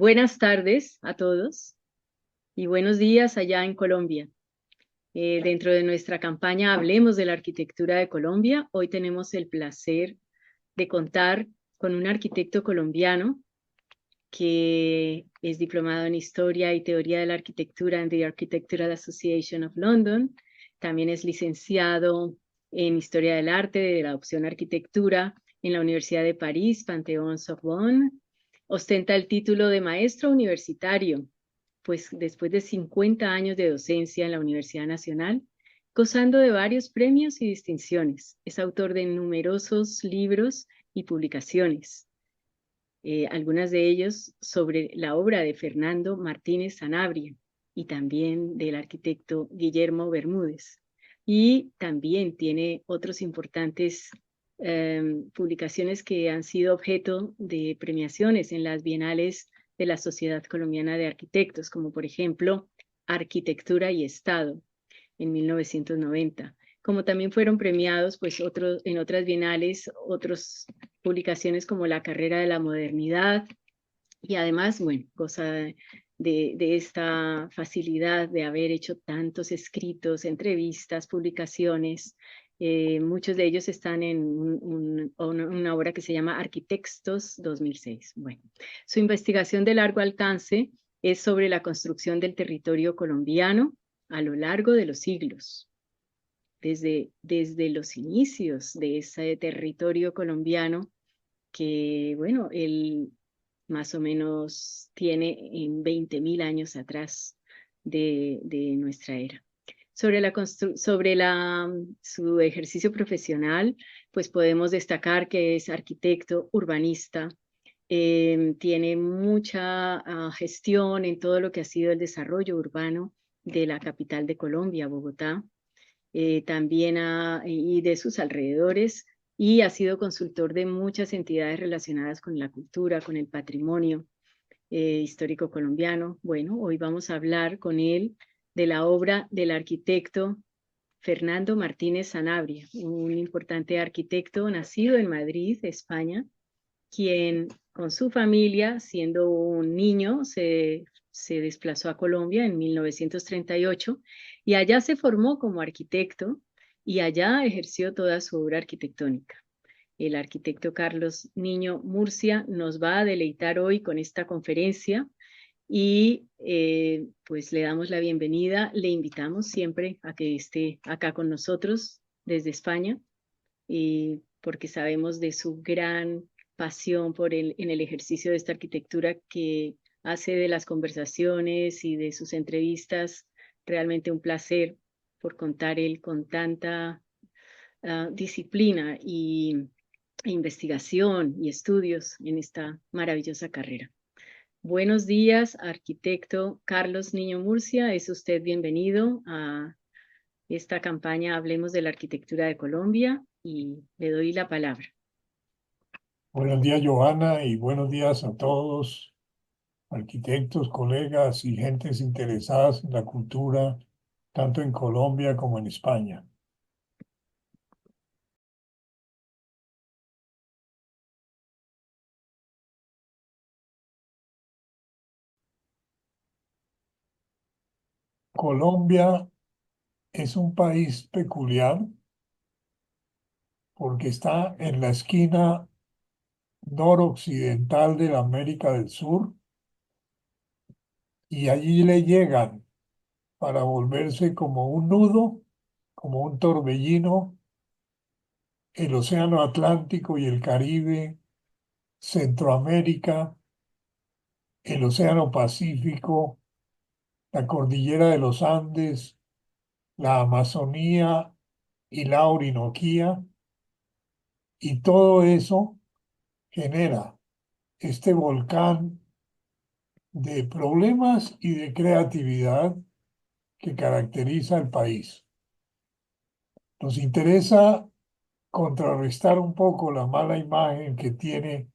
Buenas tardes a todos y buenos días allá en Colombia. Dentro de nuestra campaña Hablemos de la Arquitectura de Colombia, hoy tenemos el placer de contar con un arquitecto colombiano que es diplomado en Historia y Teoría de la Arquitectura en the Architectural Association of London. También es licenciado en Historia del Arte de la opción Arquitectura en la Universidad de París, Panthéon-Sorbonne. Ostenta el título de maestro universitario, pues después de 50 años de docencia en la Universidad Nacional, gozando de varios premios y distinciones. Es autor de numerosos libros y publicaciones, algunas de ellos sobre la obra de Fernando Martínez Sanabria y también del arquitecto Guillermo Bermúdez. Y también tiene otros importantes publicaciones que han sido objeto de premiaciones en las bienales de la Sociedad Colombiana de Arquitectos, como por ejemplo Arquitectura y Estado en 1990. Como también fueron premiados pues, en otras bienales, otras publicaciones como La Carrera de la Modernidad, y además, bueno, goza de esta facilidad de haber hecho tantos escritos, entrevistas, publicaciones. Muchos de ellos están en una obra que se llama Arquitectos 2006. Bueno, su investigación de largo alcance es sobre la construcción del territorio colombiano a lo largo de los siglos. Desde los inicios de ese territorio colombiano que, bueno, él más o menos tiene en 20.000 años atrás de nuestra era. Sobre su ejercicio profesional, pues podemos destacar que es arquitecto, urbanista, tiene mucha gestión en todo lo que ha sido el desarrollo urbano de la capital de Colombia, Bogotá, también y de sus alrededores, y ha sido consultor de muchas entidades relacionadas con la cultura, con el patrimonio histórico colombiano. Bueno, hoy vamos a hablar con él de la obra del arquitecto Fernando Martínez Sanabria, un importante arquitecto nacido en Madrid, España, quien con su familia, siendo un niño, se desplazó a Colombia en 1938 y allá se formó como arquitecto y allá ejerció toda su obra arquitectónica. El arquitecto Carlos Niño Murcia nos va a deleitar hoy con esta conferencia y pues le damos la bienvenida, le invitamos siempre a que esté acá con nosotros desde España, porque sabemos de su gran pasión en el ejercicio de esta arquitectura, que hace de las conversaciones y de sus entrevistas realmente un placer, por contar él con tanta disciplina e investigación y estudios en esta maravillosa carrera. Buenos días, arquitecto Carlos Niño Murcia. Es usted bienvenido a esta campaña Hablemos de la Arquitectura de Colombia y le doy la palabra. Buenos días, Johanna, y buenos días a todos, arquitectos, colegas y gentes interesadas en la cultura, tanto en Colombia como en España. Colombia es un país peculiar porque está en la esquina noroccidental de la América del Sur y allí le llegan para volverse como un nudo, como un torbellino, el Océano Atlántico y el Caribe, Centroamérica, el Océano Pacífico, la cordillera de los Andes, la Amazonía y la Orinoquía, y todo eso genera este volcán de problemas y de creatividad que caracteriza al país. Nos interesa contrarrestar un poco la mala imagen que tiene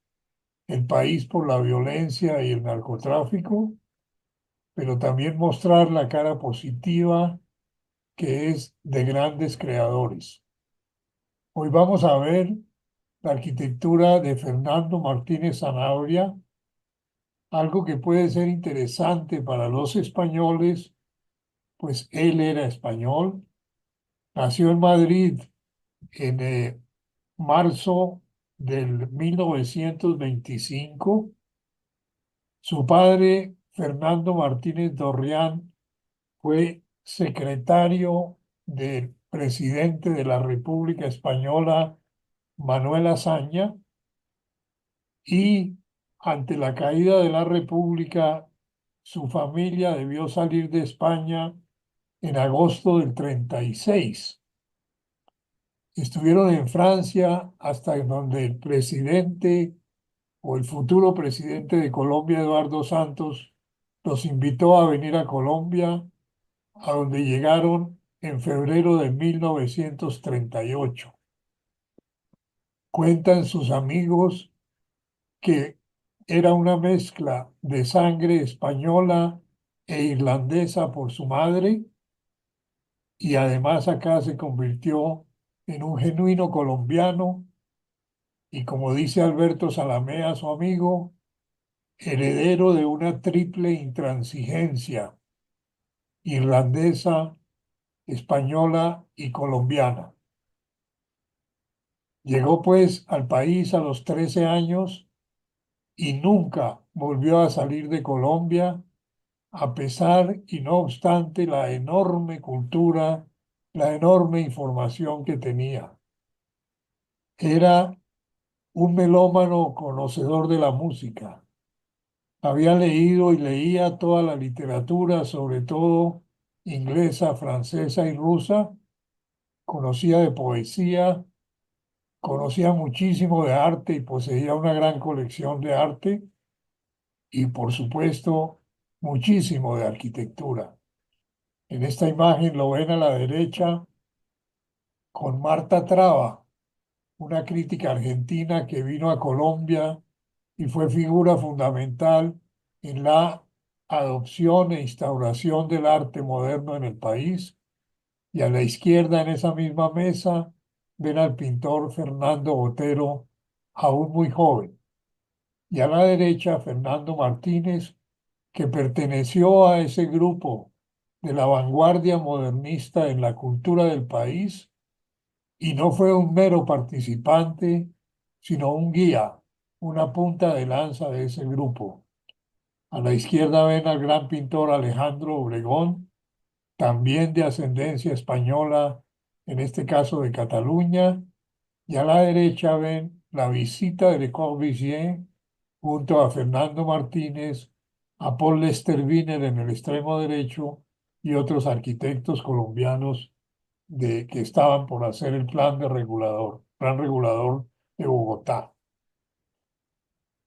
el país por la violencia y el narcotráfico, pero también mostrar la cara positiva que es de grandes creadores. Hoy vamos a ver la arquitectura de Fernando Martínez Sanabria, algo que puede ser interesante para los españoles, pues él era español, nació en Madrid en marzo del 1925. Su padre, Fernando Martínez Dorrián, fue secretario del presidente de la República Española, Manuel Azaña, y ante la caída de la República, su familia debió salir de España en agosto del 36. Estuvieron en Francia hasta donde el presidente o el futuro presidente de Colombia, Eduardo Santos, los invitó a venir a Colombia, a donde llegaron en febrero de 1938. Cuentan sus amigos que era una mezcla de sangre española e irlandesa por su madre, y además acá se convirtió en un genuino colombiano y, como dice Alberto Salamea, su amigo, heredero de una triple intransigencia: irlandesa, española y colombiana. Llegó pues al país a los 13 años y nunca volvió a salir de Colombia, a pesar y no obstante la enorme cultura, la enorme información que tenía. Era un melómano conocedor de la música. Había leído y leía toda la literatura, sobre todo inglesa, francesa y rusa. Conocía de poesía, conocía muchísimo de arte y poseía una gran colección de arte, y, por supuesto, muchísimo de arquitectura. En esta imagen lo ven a la derecha con Marta Traba, una crítica argentina que vino a Colombia y fue figura fundamental en la adopción e instauración del arte moderno en el país. Y a la izquierda, en esa misma mesa, ven al pintor Fernando Botero, aún muy joven. Y a la derecha, Fernando Martínez, que perteneció a ese grupo de la vanguardia modernista en la cultura del país, y no fue un mero participante, sino un guía, una punta de lanza de ese grupo. A la izquierda ven al gran pintor Alejandro Obregón, también de ascendencia española, en este caso de Cataluña, y a la derecha ven la visita de Le Corbusier junto a Fernando Martínez, a Paul Lester-Wiener en el extremo derecho y otros arquitectos colombianos que estaban por hacer el plan regulador de Bogotá.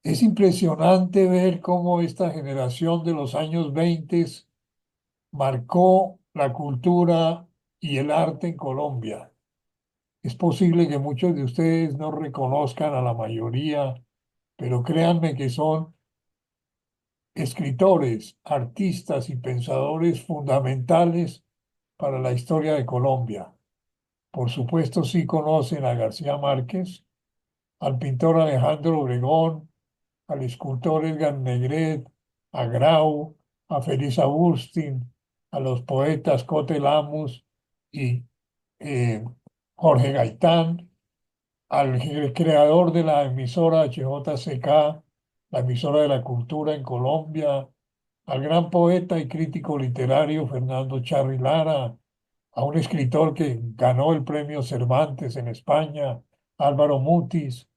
Es impresionante ver cómo esta generación de los años 20 marcó la cultura y el arte en Colombia. Es posible que muchos de ustedes no reconozcan a la mayoría, pero créanme que son escritores, artistas y pensadores fundamentales para la historia de Colombia. Por supuesto, sí conocen a García Márquez, al pintor Alejandro Obregón, al escultor Edgar Negret, a Grau, a Félix Agustín, a los poetas Cote Lamus y eh, Jorge Gaitán, al creador de la emisora HJCK, la emisora de la cultura en Colombia, al gran poeta y crítico literario Fernando Charri Lara, a un escritor que ganó el premio Cervantes en España, Álvaro Mutis,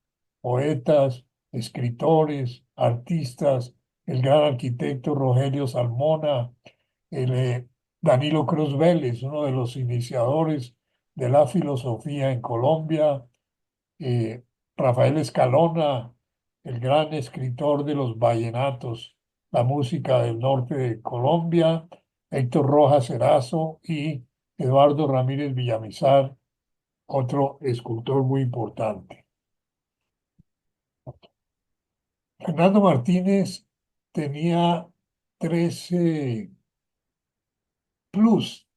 poetas, escritores, artistas, el gran arquitecto Rogelio Salmona, el, Danilo Cruz Vélez, uno de los iniciadores de la filosofía en Colombia, eh, Rafael Escalona, el gran escritor de los vallenatos, la música del norte de Colombia, Héctor Rojas Erazo y Eduardo Ramírez Villamizar, otro escultor muy importante. Fernando Martínez tenía 13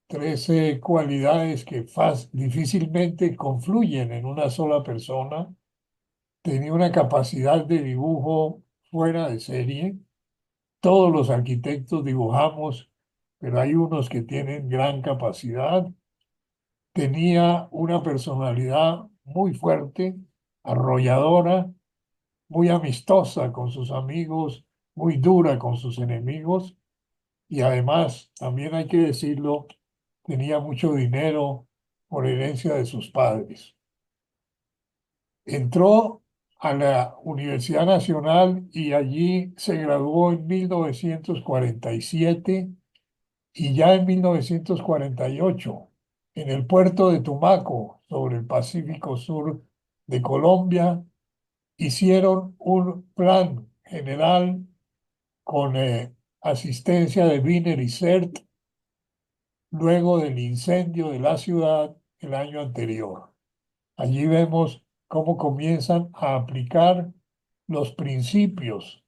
13 cualidades que difícilmente confluyen en una sola persona. Tenía una capacidad de dibujo fuera de serie, Todos los arquitectos dibujamos, pero hay unos que tienen gran capacidad. Tenía una personalidad muy fuerte, arrolladora, muy amistosa con sus amigos, muy dura con sus enemigos y además, también hay que decirlo, tenía mucho dinero por herencia de sus padres. Entró a la Universidad Nacional y allí se graduó en 1947 y ya en 1948 en el puerto de Tumaco, sobre el Pacífico Sur de Colombia, hicieron un plan general con asistencia de Wiener y CERT luego del incendio de la ciudad el año anterior. Allí vemos cómo comienzan a aplicar los principios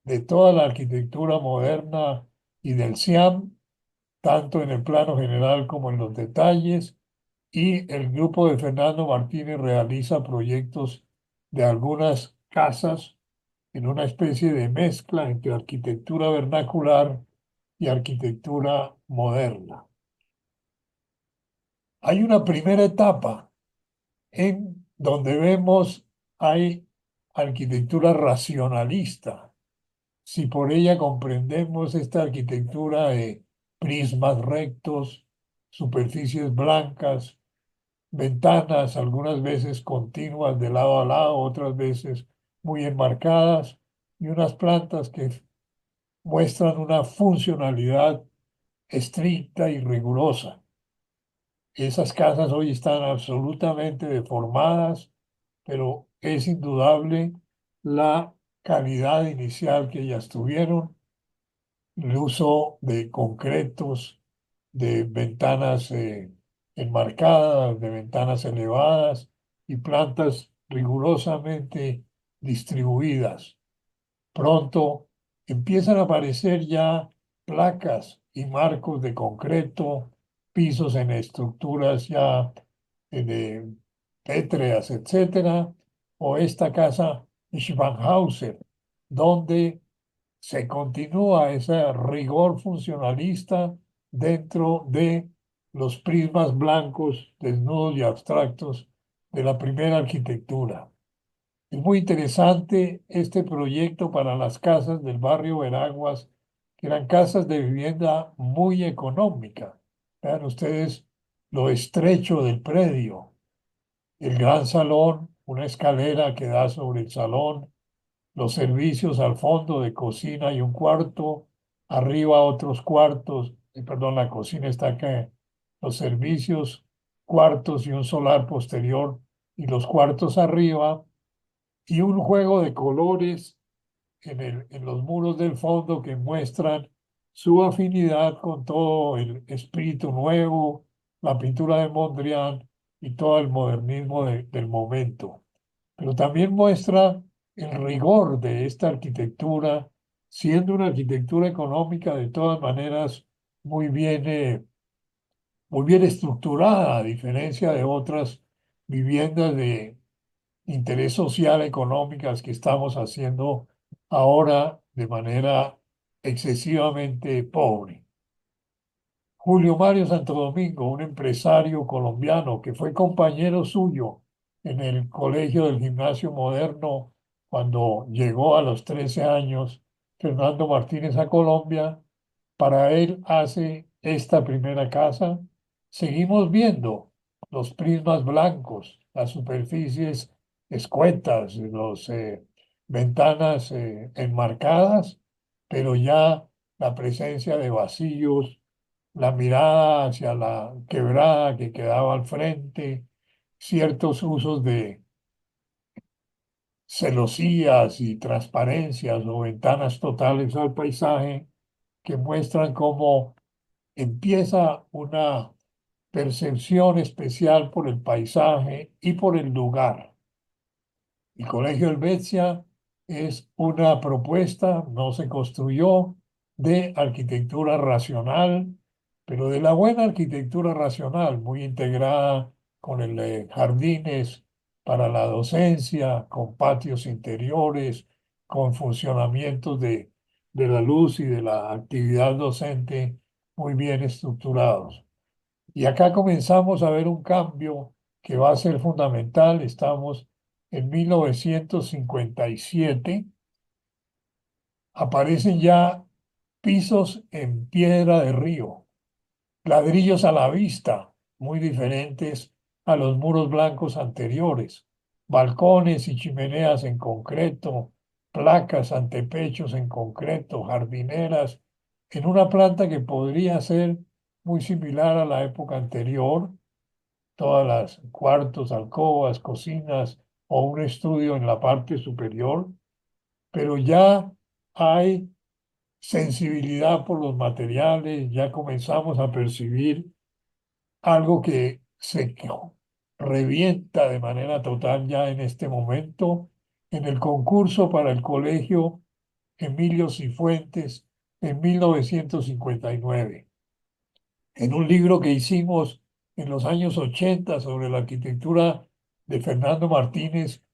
de toda la arquitectura moderna y del CIAM, tanto en el plano general como en los detalles, y el grupo de Fernando Martínez realiza proyectos de algunas casas en una especie de mezcla entre arquitectura vernacular y arquitectura moderna. Hay una primera etapa en donde vemos hay arquitectura racionalista. Si por ella comprendemos esta arquitectura de prismas rectos, superficies blancas, ventanas algunas veces continuas de lado a lado, otras veces muy enmarcadas, y unas plantas que muestran una funcionalidad estricta y rigurosa. Esas casas hoy están absolutamente deformadas, pero es indudable la calidad inicial que ellas tuvieron, el uso de concretos, de ventanas enmarcadas, de ventanas elevadas y plantas rigurosamente distribuidas. Pronto empiezan a aparecer ya placas y marcos de concreto, pisos en estructuras ya de pétreas, etcétera, o esta casa Schwanhauser, donde se continúa ese rigor funcionalista dentro de los prismas blancos, desnudos y abstractos de la primera arquitectura. Es muy interesante este proyecto para las casas del barrio Veraguas, que eran casas de vivienda muy económica. Vean ustedes lo estrecho del predio, el gran salón, una escalera que da sobre el salón, los servicios al fondo de cocina y un cuarto, arriba otros cuartos, perdón, la cocina está acá, los servicios, cuartos y un solar posterior y los cuartos arriba y un juego de colores en los muros del fondo que muestran su afinidad con todo el espíritu nuevo, la pintura de Mondrian y todo el modernismo del momento. Pero también muestra el rigor de esta arquitectura, siendo una arquitectura económica de todas maneras muy bien estructurada, a diferencia de otras viviendas de interés social económicas que estamos haciendo ahora de manera excesivamente pobre. Julio Mario Santo Domingo, un empresario colombiano que fue compañero suyo en el Colegio del Gimnasio Moderno cuando llegó a los 13 años Fernando Martínez a Colombia, para él hace esta primera casa. Seguimos viendo los prismas blancos, las superficies escuetas, las ventanas enmarcadas, pero ya la presencia de vacíos, la mirada hacia la quebrada que quedaba al frente, ciertos usos de celosías y transparencias o ventanas totales al paisaje que muestran cómo empieza una percepción especial por el paisaje y por el lugar. El Colegio Helvetia es una propuesta, no se construyó, de arquitectura racional, pero de la buena arquitectura racional, muy integrada con el jardines para la docencia, con patios interiores, con funcionamientos de de la luz y de la actividad docente muy bien estructurados. Y acá comenzamos a ver un cambio que va a ser fundamental. Estamos en 1957, aparecen ya pisos en piedra de río, ladrillos a la vista, muy diferentes a los muros blancos anteriores, balcones y chimeneas en concreto, placas, antepechos en concreto, jardineras, en una planta que podría ser muy similar a la época anterior, todas las cuartos, alcobas, cocinas o un estudio en la parte superior, pero ya hay sensibilidad por los materiales, ya comenzamos a percibir algo que se revienta de manera total ya en este momento en el concurso para el Colegio Emilio Cifuentes en 1959. En un libro que hicimos en los años 80 sobre la arquitectura de Fernando Martínez,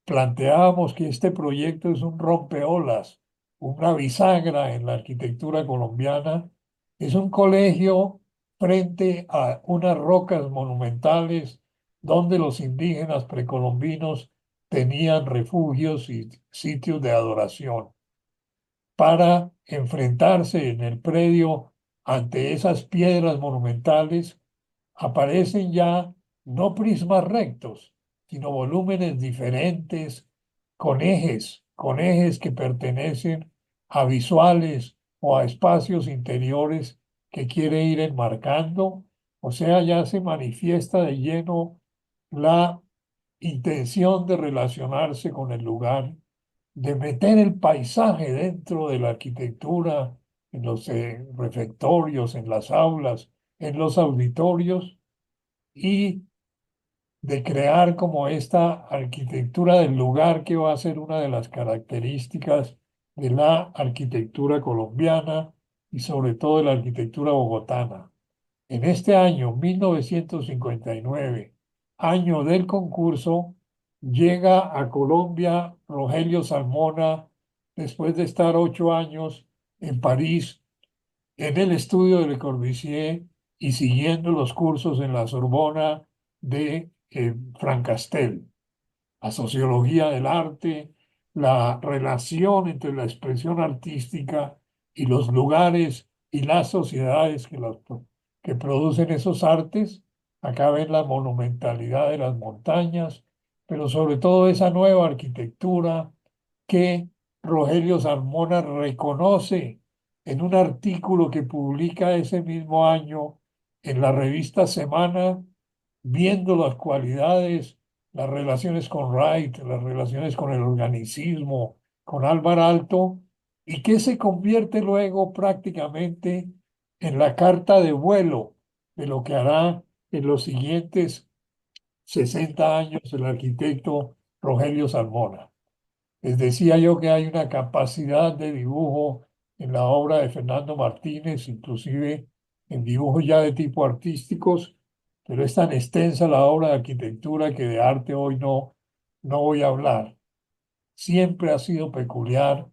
planteábamos que este proyecto es un rompeolas, una bisagra en la arquitectura colombiana. Es un colegio frente a unas rocas monumentales donde los indígenas precolombinos tenían refugios y sitios de adoración para enfrentarse en el predio ante esas piedras monumentales. Aparecen ya no prismas rectos, sino volúmenes diferentes con ejes que pertenecen a visuales o a espacios interiores que quiere ir enmarcando. O sea, ya se manifiesta de lleno la intención de relacionarse con el lugar, de meter el paisaje dentro de la arquitectura, en los refectorios, en las aulas, en los auditorios, y de crear como esta arquitectura del lugar que va a ser una de las características de la arquitectura colombiana y sobre todo de la arquitectura bogotana. En este año 1959, año del concurso, llega a Colombia Rogelio Salmona después de estar 8 años en París en el estudio de Le Corbusier y siguiendo los cursos en la Sorbona de Francastel, la sociología del arte, la relación entre la expresión artística y los lugares y las sociedades que producen esos artes. Acá ven la monumentalidad de las montañas, pero sobre todo esa nueva arquitectura que Rogelio Salmona reconoce en un artículo que publica ese mismo año en la revista Semana, viendo las cualidades, las relaciones con Wright, las relaciones con el organicismo, con Álvar Alto, y que se convierte luego prácticamente en la carta de vuelo de lo que hará en los siguientes 60 años el arquitecto Rogelio Salmona. Les decía yo que hay una capacidad de dibujo en la obra de Fernando Martínez, inclusive en dibujos ya de tipo artísticos, pero es tan extensa la obra de arquitectura que de arte hoy no voy a hablar. Siempre ha sido peculiar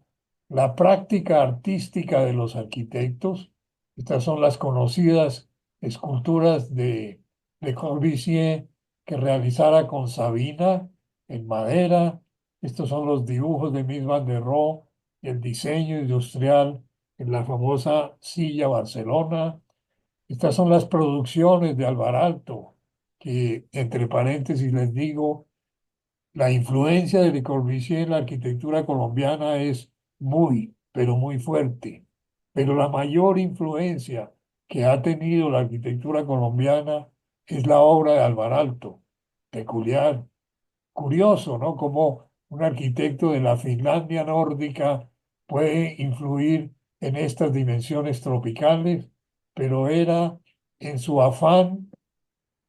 la práctica artística de los arquitectos. Estas son las conocidas esculturas de Le Corbusier que realizara con Sabina en madera. Estos son los dibujos de Mies van der Rohe y el diseño industrial en la famosa Silla Barcelona. Estas son las producciones de Alvar Aalto, que entre paréntesis les digo, la influencia de Le Corbusier en la arquitectura colombiana es muy, pero muy fuerte. Pero la mayor influencia que ha tenido la arquitectura colombiana es la obra de Alvar Aalto. Peculiar, curioso, ¿no? Como un arquitecto de la Finlandia nórdica puede influir en estas dimensiones tropicales, pero era en su afán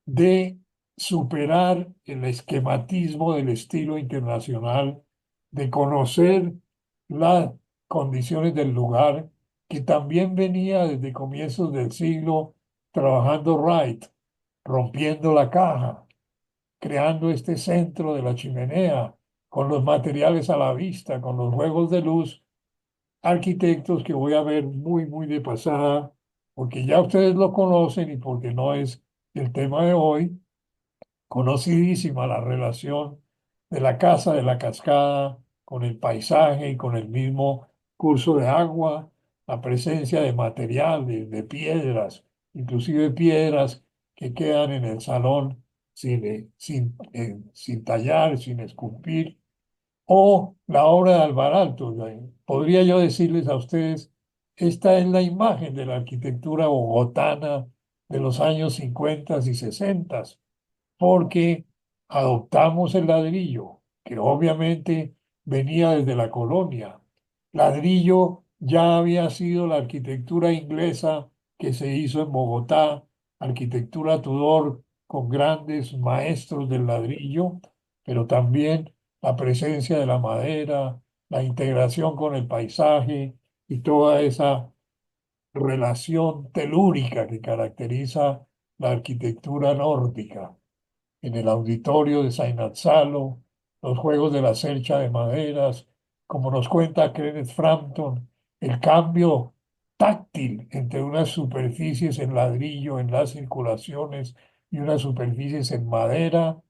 de superar el esquematismo del estilo internacional, de conocer las condiciones del lugar, que también venía desde comienzos del siglo trabajando Wright, rompiendo la caja, creando este centro de la chimenea, con los materiales a la vista, con los juegos de luz, arquitectos que voy a ver muy, muy de pasada, porque ya ustedes lo conocen y porque no es el tema de hoy. Conocidísima la relación de la casa de la cascada con el paisaje y con el mismo curso de agua, la presencia de materiales, de piedras, inclusive piedras que quedan en el salón sin tallar, sin esculpir, o la obra de Alvarado. Podría yo decirles a ustedes, esta es la imagen de la arquitectura bogotana de los años 50 y 60, porque adoptamos el ladrillo, que obviamente venía desde la colonia. Ladrillo ya había sido la arquitectura inglesa que se hizo en Bogotá, arquitectura Tudor con grandes maestros del ladrillo, pero también la presencia de la madera, la integración con el paisaje y toda esa relación telúrica que caracteriza la arquitectura nórdica en el auditorio de Saint-Nazzalo, los juegos de la cercha de maderas, como nos cuenta Kenneth Frampton, el cambio táctil entre unas superficies en ladrillo, en las circulaciones, y unas superficies en madera,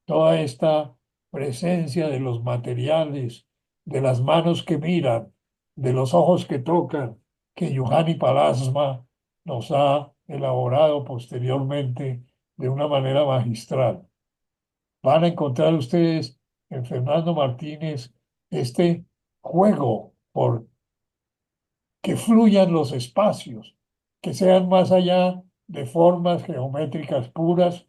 toda esta presencia de los materiales, de las manos que miran, de los ojos que tocan, que Juhani Palasma nos ha elaborado posteriormente de una manera magistral. Van a encontrar ustedes en Fernando Martínez este juego por que fluyan los espacios, que sean más allá de formas geométricas puras,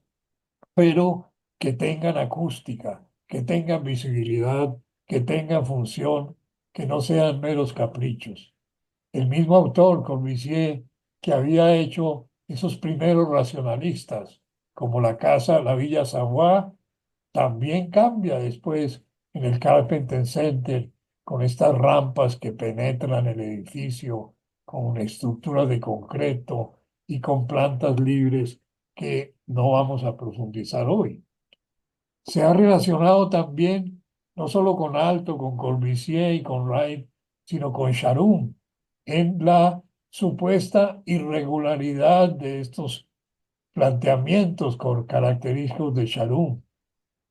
pero que tengan acústica, que tengan visibilidad, que tengan función, que no sean meros caprichos. El mismo autor, Corbusier, que había hecho esos primeros racionalistas, como la casa, la Villa Savoy, también cambia después en el Carpenter Center con estas rampas que penetran el edificio con estructuras de concreto y con plantas libres que no vamos a profundizar hoy. Se ha relacionado también no solo con Alto, con Corbusier y con Wright, sino con Charoun en la supuesta irregularidad de estos planteamientos característicos de Charoun,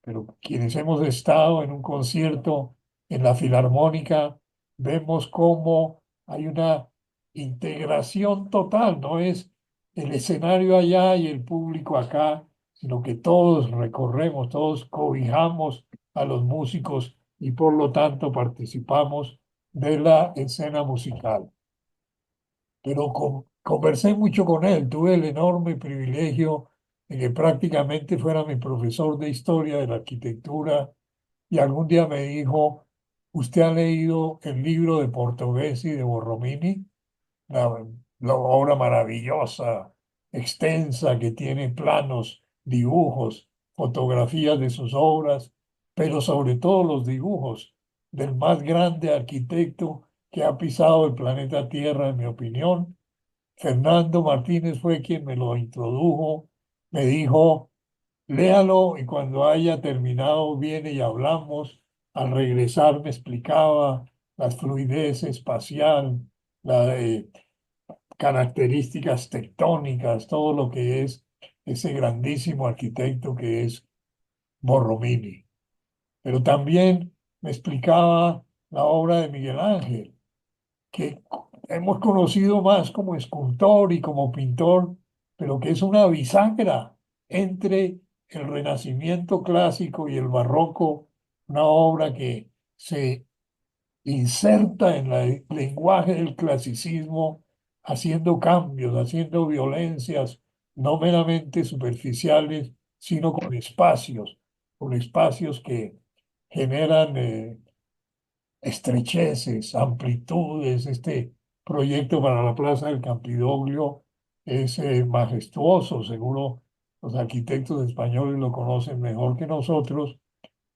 pero quienes hemos estado en un concierto en la Filarmónica, vemos cómo hay una integración total, no es el escenario allá y el público acá, sino que todos recorremos, todos cobijamos a los músicos y por lo tanto participamos de la escena musical. Pero conversé mucho con él, tuve el enorme privilegio de que prácticamente fuera mi profesor de historia de la arquitectura y algún día me dijo, ¿usted ha leído el libro de Portoghesi de Borromini? La, la obra maravillosa, extensa, que tiene planos, dibujos, fotografías de sus obras, pero sobre todo los dibujos del más grande arquitecto que ha pisado el planeta Tierra, en mi opinión. Fernando Martínez fue quien me lo introdujo, me dijo, léalo y cuando haya terminado viene y hablamos. Al regresar me explicaba la fluidez espacial, las características tectónicas, todo lo que es ese grandísimo arquitecto que es Borromini. Pero también me explicaba la obra de Miguel Ángel, que hemos conocido más como escultor y como pintor, pero que es una bisagra entre el Renacimiento clásico y el Barroco, una obra que se inserta en el lenguaje del clasicismo, haciendo cambios, haciendo violencias, no meramente superficiales, sino con espacios que generan estrecheces, amplitudes. Este proyecto para la Plaza del Campidoglio es majestuoso, seguro los arquitectos españoles lo conocen mejor que nosotros,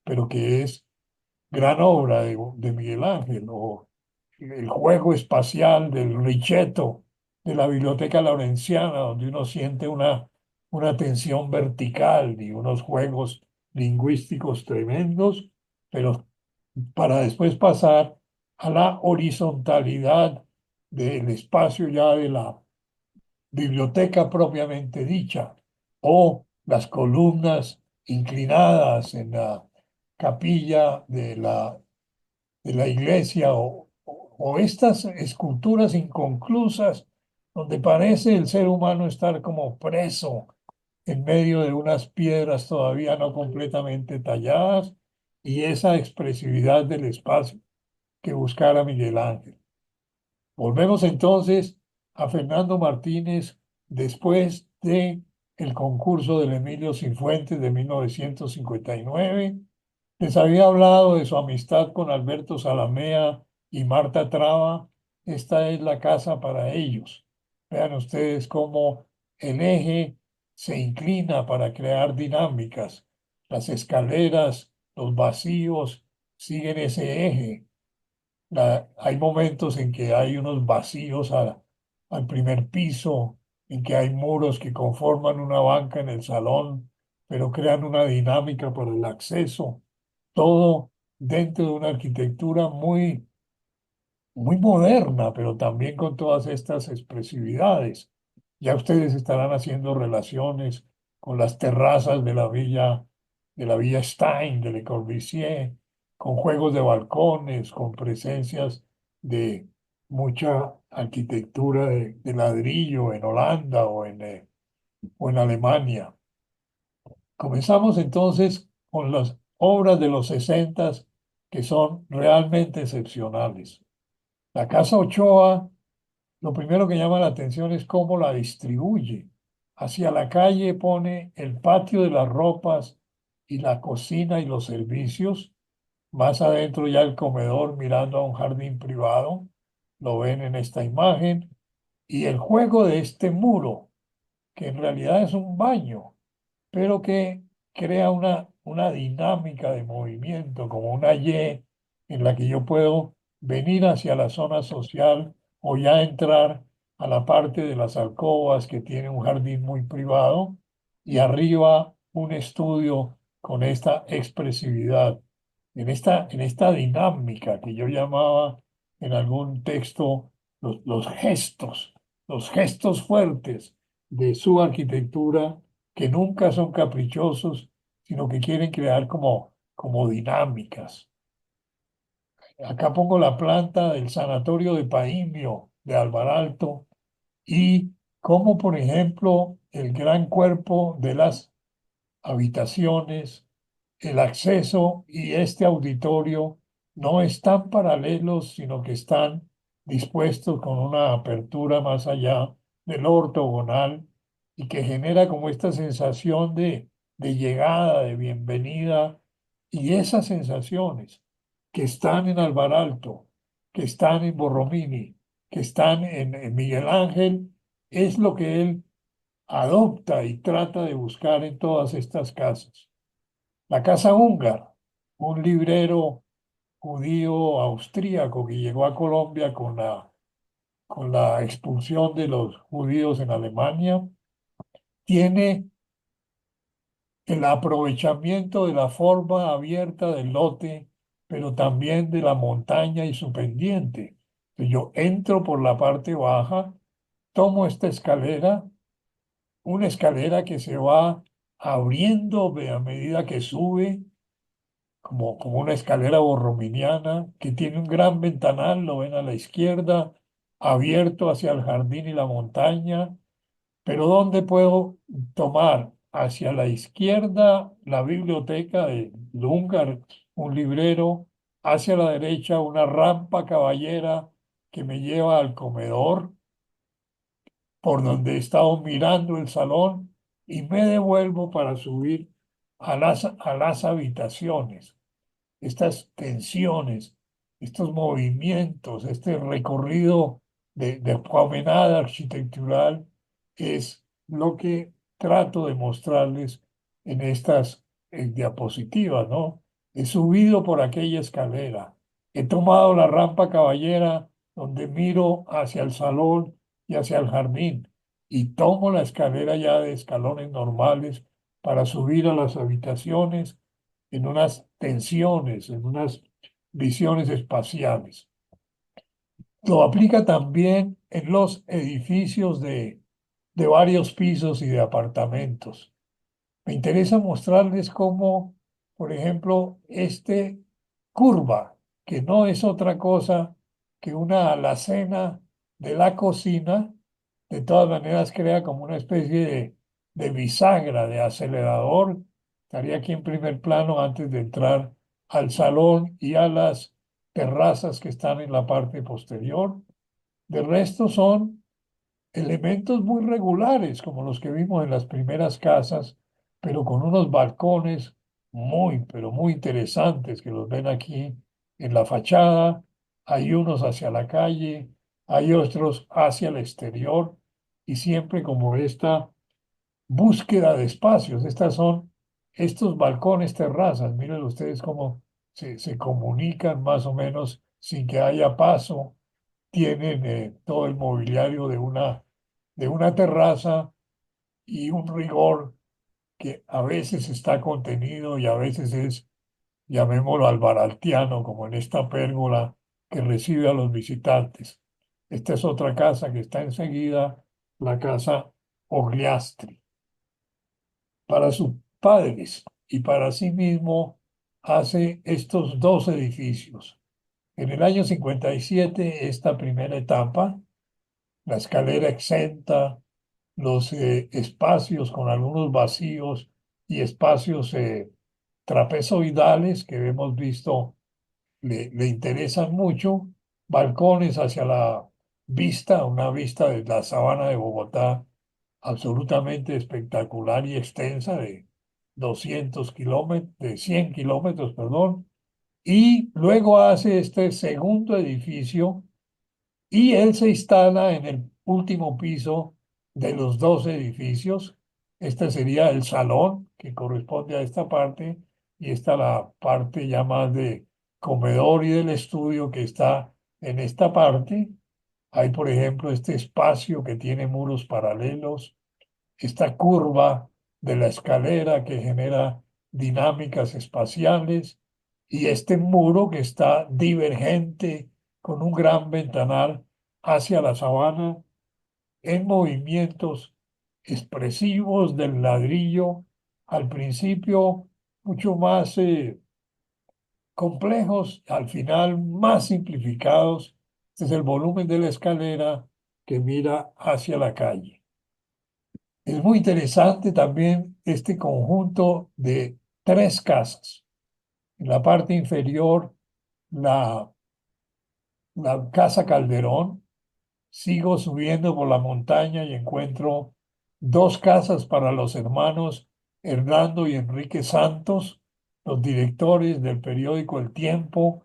pero que es gran obra de Miguel Ángel, o el juego espacial del Ricetto, de la Biblioteca Laurenciana, donde uno siente una tensión vertical y unos juegos lingüísticos tremendos, pero para después pasar a la horizontalidad del espacio ya de la biblioteca propiamente dicha, o las columnas inclinadas en la capilla de la iglesia, o estas esculturas inconclusas donde parece el ser humano estar como preso en medio de unas piedras todavía no completamente talladas, y esa expresividad del espacio que buscara Miguel Ángel. Volvemos entonces a Fernando Martínez después de el concurso del Emilio Cifuentes de 1959. Les había hablado de su amistad con Alberto Zalamea y Marta Traba. Esta es la casa para ellos. Vean ustedes cómo el eje se inclina para crear dinámicas. Las escaleras, los vacíos siguen ese eje. Hay momentos en que hay unos vacíos al primer piso, en que hay muros que conforman una banca en el salón, pero crean una dinámica para el acceso. Todo dentro de una arquitectura muy moderna, pero también con todas estas expresividades. Ya ustedes estarán haciendo relaciones con las terrazas de la Villa Stein, de Le Corbusier, con juegos de balcones, con presencias de mucha arquitectura de ladrillo en Holanda o en Alemania. Comenzamos entonces con las obras de los 60 que son realmente excepcionales. La Casa Ochoa, lo primero que llama la atención es cómo la distribuye. Hacia la calle pone el patio de las ropas y la cocina y los servicios. Más adentro ya el comedor mirando a un jardín privado. Lo ven en esta imagen. Y el juego de este muro, que en realidad es un baño, pero que crea una dinámica de movimiento, como una Y en la que yo puedo venir hacia la zona social o ya entrar a la parte de las alcobas que tiene un jardín muy privado y arriba un estudio con esta expresividad, en esta dinámica que yo llamaba en algún texto los gestos fuertes de su arquitectura que nunca son caprichosos, sino que quieren crear como dinámicas. Acá pongo la planta del Sanatorio de Paimio de Alvaralto y como, por ejemplo, el gran cuerpo de las habitaciones, el acceso y este auditorio no están paralelos, sino que están dispuestos con una apertura más allá del ortogonal y que genera como esta sensación de llegada, de bienvenida, y esas sensaciones que están en Alvaralto, que están en Borromini, que están en Miguel Ángel, es lo que él adopta y trata de buscar en todas estas casas. La casa húngara, un librero judío austríaco que llegó a Colombia con la expulsión de los judíos en Alemania, tiene el aprovechamiento de la forma abierta del lote, pero también de la montaña y su pendiente. Entonces, yo entro por la parte baja, tomo esta escalera, una escalera que se va abriendo a medida que sube, como una escalera borrominiana, que tiene un gran ventanal, lo ven a la izquierda, abierto hacia el jardín y la montaña, pero ¿dónde puedo tomar? Hacia la izquierda la biblioteca de Lungar, un librero, hacia la derecha una rampa caballera que me lleva al comedor, por donde he estado mirando el salón y me devuelvo para subir a las habitaciones. Estas tensiones, estos movimientos, este recorrido de promenada arquitectural es lo que trato de mostrarles en estas diapositivas, ¿no? He subido por aquella escalera, he tomado la rampa caballera donde miro hacia el salón y hacia el jardín y tomo la escalera ya de escalones normales para subir a las habitaciones en unas tensiones, en unas visiones espaciales. lo aplica también en los edificios de varios pisos y de apartamentos. Me interesa mostrarles cómo, por ejemplo, este curva, que no es otra cosa que una alacena de la cocina, de todas maneras crea como una especie de bisagra, de acelerador. Estaría aquí en primer plano antes de entrar al salón y a las terrazas que están en la parte posterior. De resto son elementos muy regulares, como los que vimos en las primeras casas, pero con unos balcones muy, pero muy interesantes que los ven aquí en la fachada. Hay unos hacia la calle, hay otros hacia el exterior, y siempre como esta búsqueda de espacios. Estas son estos balcones, terrazas. Miren ustedes cómo se comunican más o menos sin que haya paso. Tienen todo el mobiliario de una terraza y un rigor que a veces está contenido y a veces es, llamémoslo albaraltiano, como en esta pérgola que recibe a los visitantes. Esta es otra casa que está enseguida, la casa Ogliastri. Para sus padres y para sí mismo hace estos dos edificios. En el año 57, esta primera etapa, la escalera exenta, los espacios con algunos vacíos y espacios trapezoidales que hemos visto le interesan mucho, balcones hacia la vista, una vista de la sabana de Bogotá absolutamente espectacular y extensa de 200 kilómetros, de 100 kilómetros, perdón, y luego hace este segundo edificio y él se instala en el último piso de los dos edificios. Este sería el salón que corresponde a esta parte y esta la parte ya más de comedor y del estudio que está en esta parte. Hay, por ejemplo, este espacio que tiene muros paralelos, esta curva de la escalera que genera dinámicas espaciales y este muro que está divergente con un gran ventanal hacia la sabana en movimientos expresivos del ladrillo, al principio mucho más complejos, al final más simplificados. Este es el volumen de la escalera que mira hacia la calle. Es muy interesante también este conjunto de tres casas. En la parte inferior, la, la casa Calderón. Sigo subiendo por la montaña y encuentro dos casas para los hermanos Hernando y Enrique Santos, los directores del periódico El Tiempo,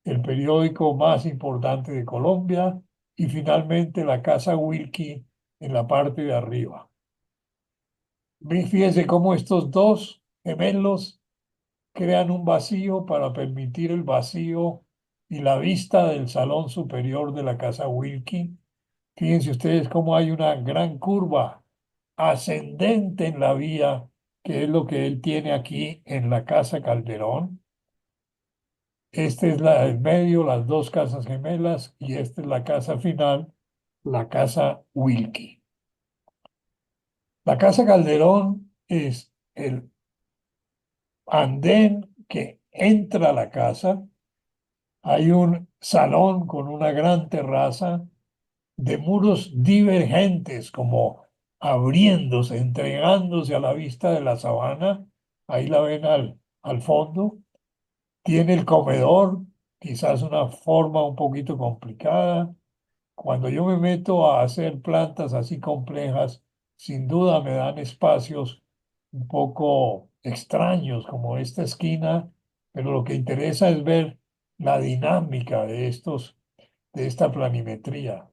el periódico más importante de Colombia, y finalmente la casa Wilkie en la parte de arriba. Fíjense cómo estos dos gemelos crean un vacío para permitir el vacío y la vista del salón superior de la casa Wilkie. Fíjense ustedes cómo hay una gran curva ascendente en la vía, que es lo que él tiene aquí en la casa Calderón. Esta es la del medio, las dos casas gemelas, y esta es la casa final, la casa Wilkie. La casa Calderón es el andén que entra a la casa. Hay un salón con una gran terraza de muros divergentes, como abriéndose, entregándose a la vista de la sabana. Ahí la ven al fondo. Tiene el comedor, quizás una forma un poquito complicada. Cuando yo me meto a hacer plantas así complejas, sin duda me dan espacios un poco extraños como esta esquina, pero lo que interesa es ver la dinámica de esta planimetría.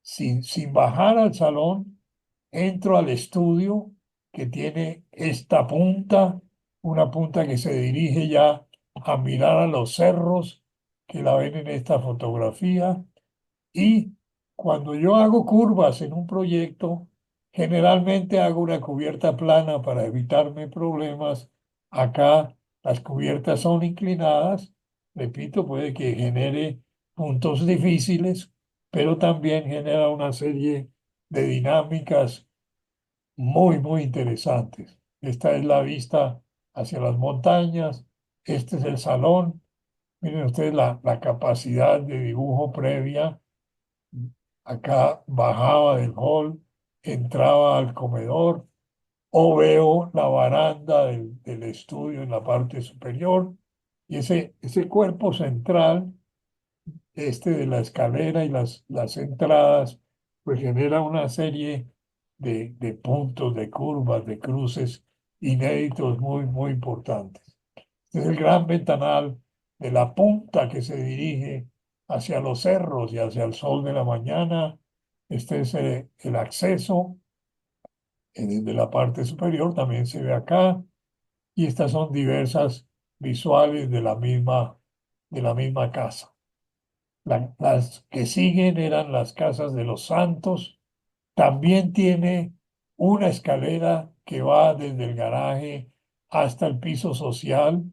Sin bajar al salón, entro al estudio que tiene esta punta, una punta que se dirige ya a mirar a los cerros que la ven en esta fotografía. Y cuando yo hago curvas en un proyecto, generalmente hago una cubierta plana para evitarme problemas. Acá las cubiertas son inclinadas. Repito, puede que genere puntos difíciles, pero también genera una serie de dinámicas muy interesantes. Esta es la vista hacia las montañas, este es el salón. Miren ustedes la capacidad de dibujo previa. Acá bajaba del hall, entraba al comedor o veo la baranda del estudio en la parte superior y ese cuerpo central, este de la escalera y las entradas, pues genera una serie de puntos, de curvas, de cruces inéditos muy importantes. Este es el gran ventanal de la punta que se dirige hacia los cerros y hacia el sol de la mañana. Este es el acceso desde la parte superior, también se ve acá, y estas son diversas visuales de la misma casa. Las que siguen eran las casas de los santos. También tiene una escalera que va desde el garaje hasta el piso social,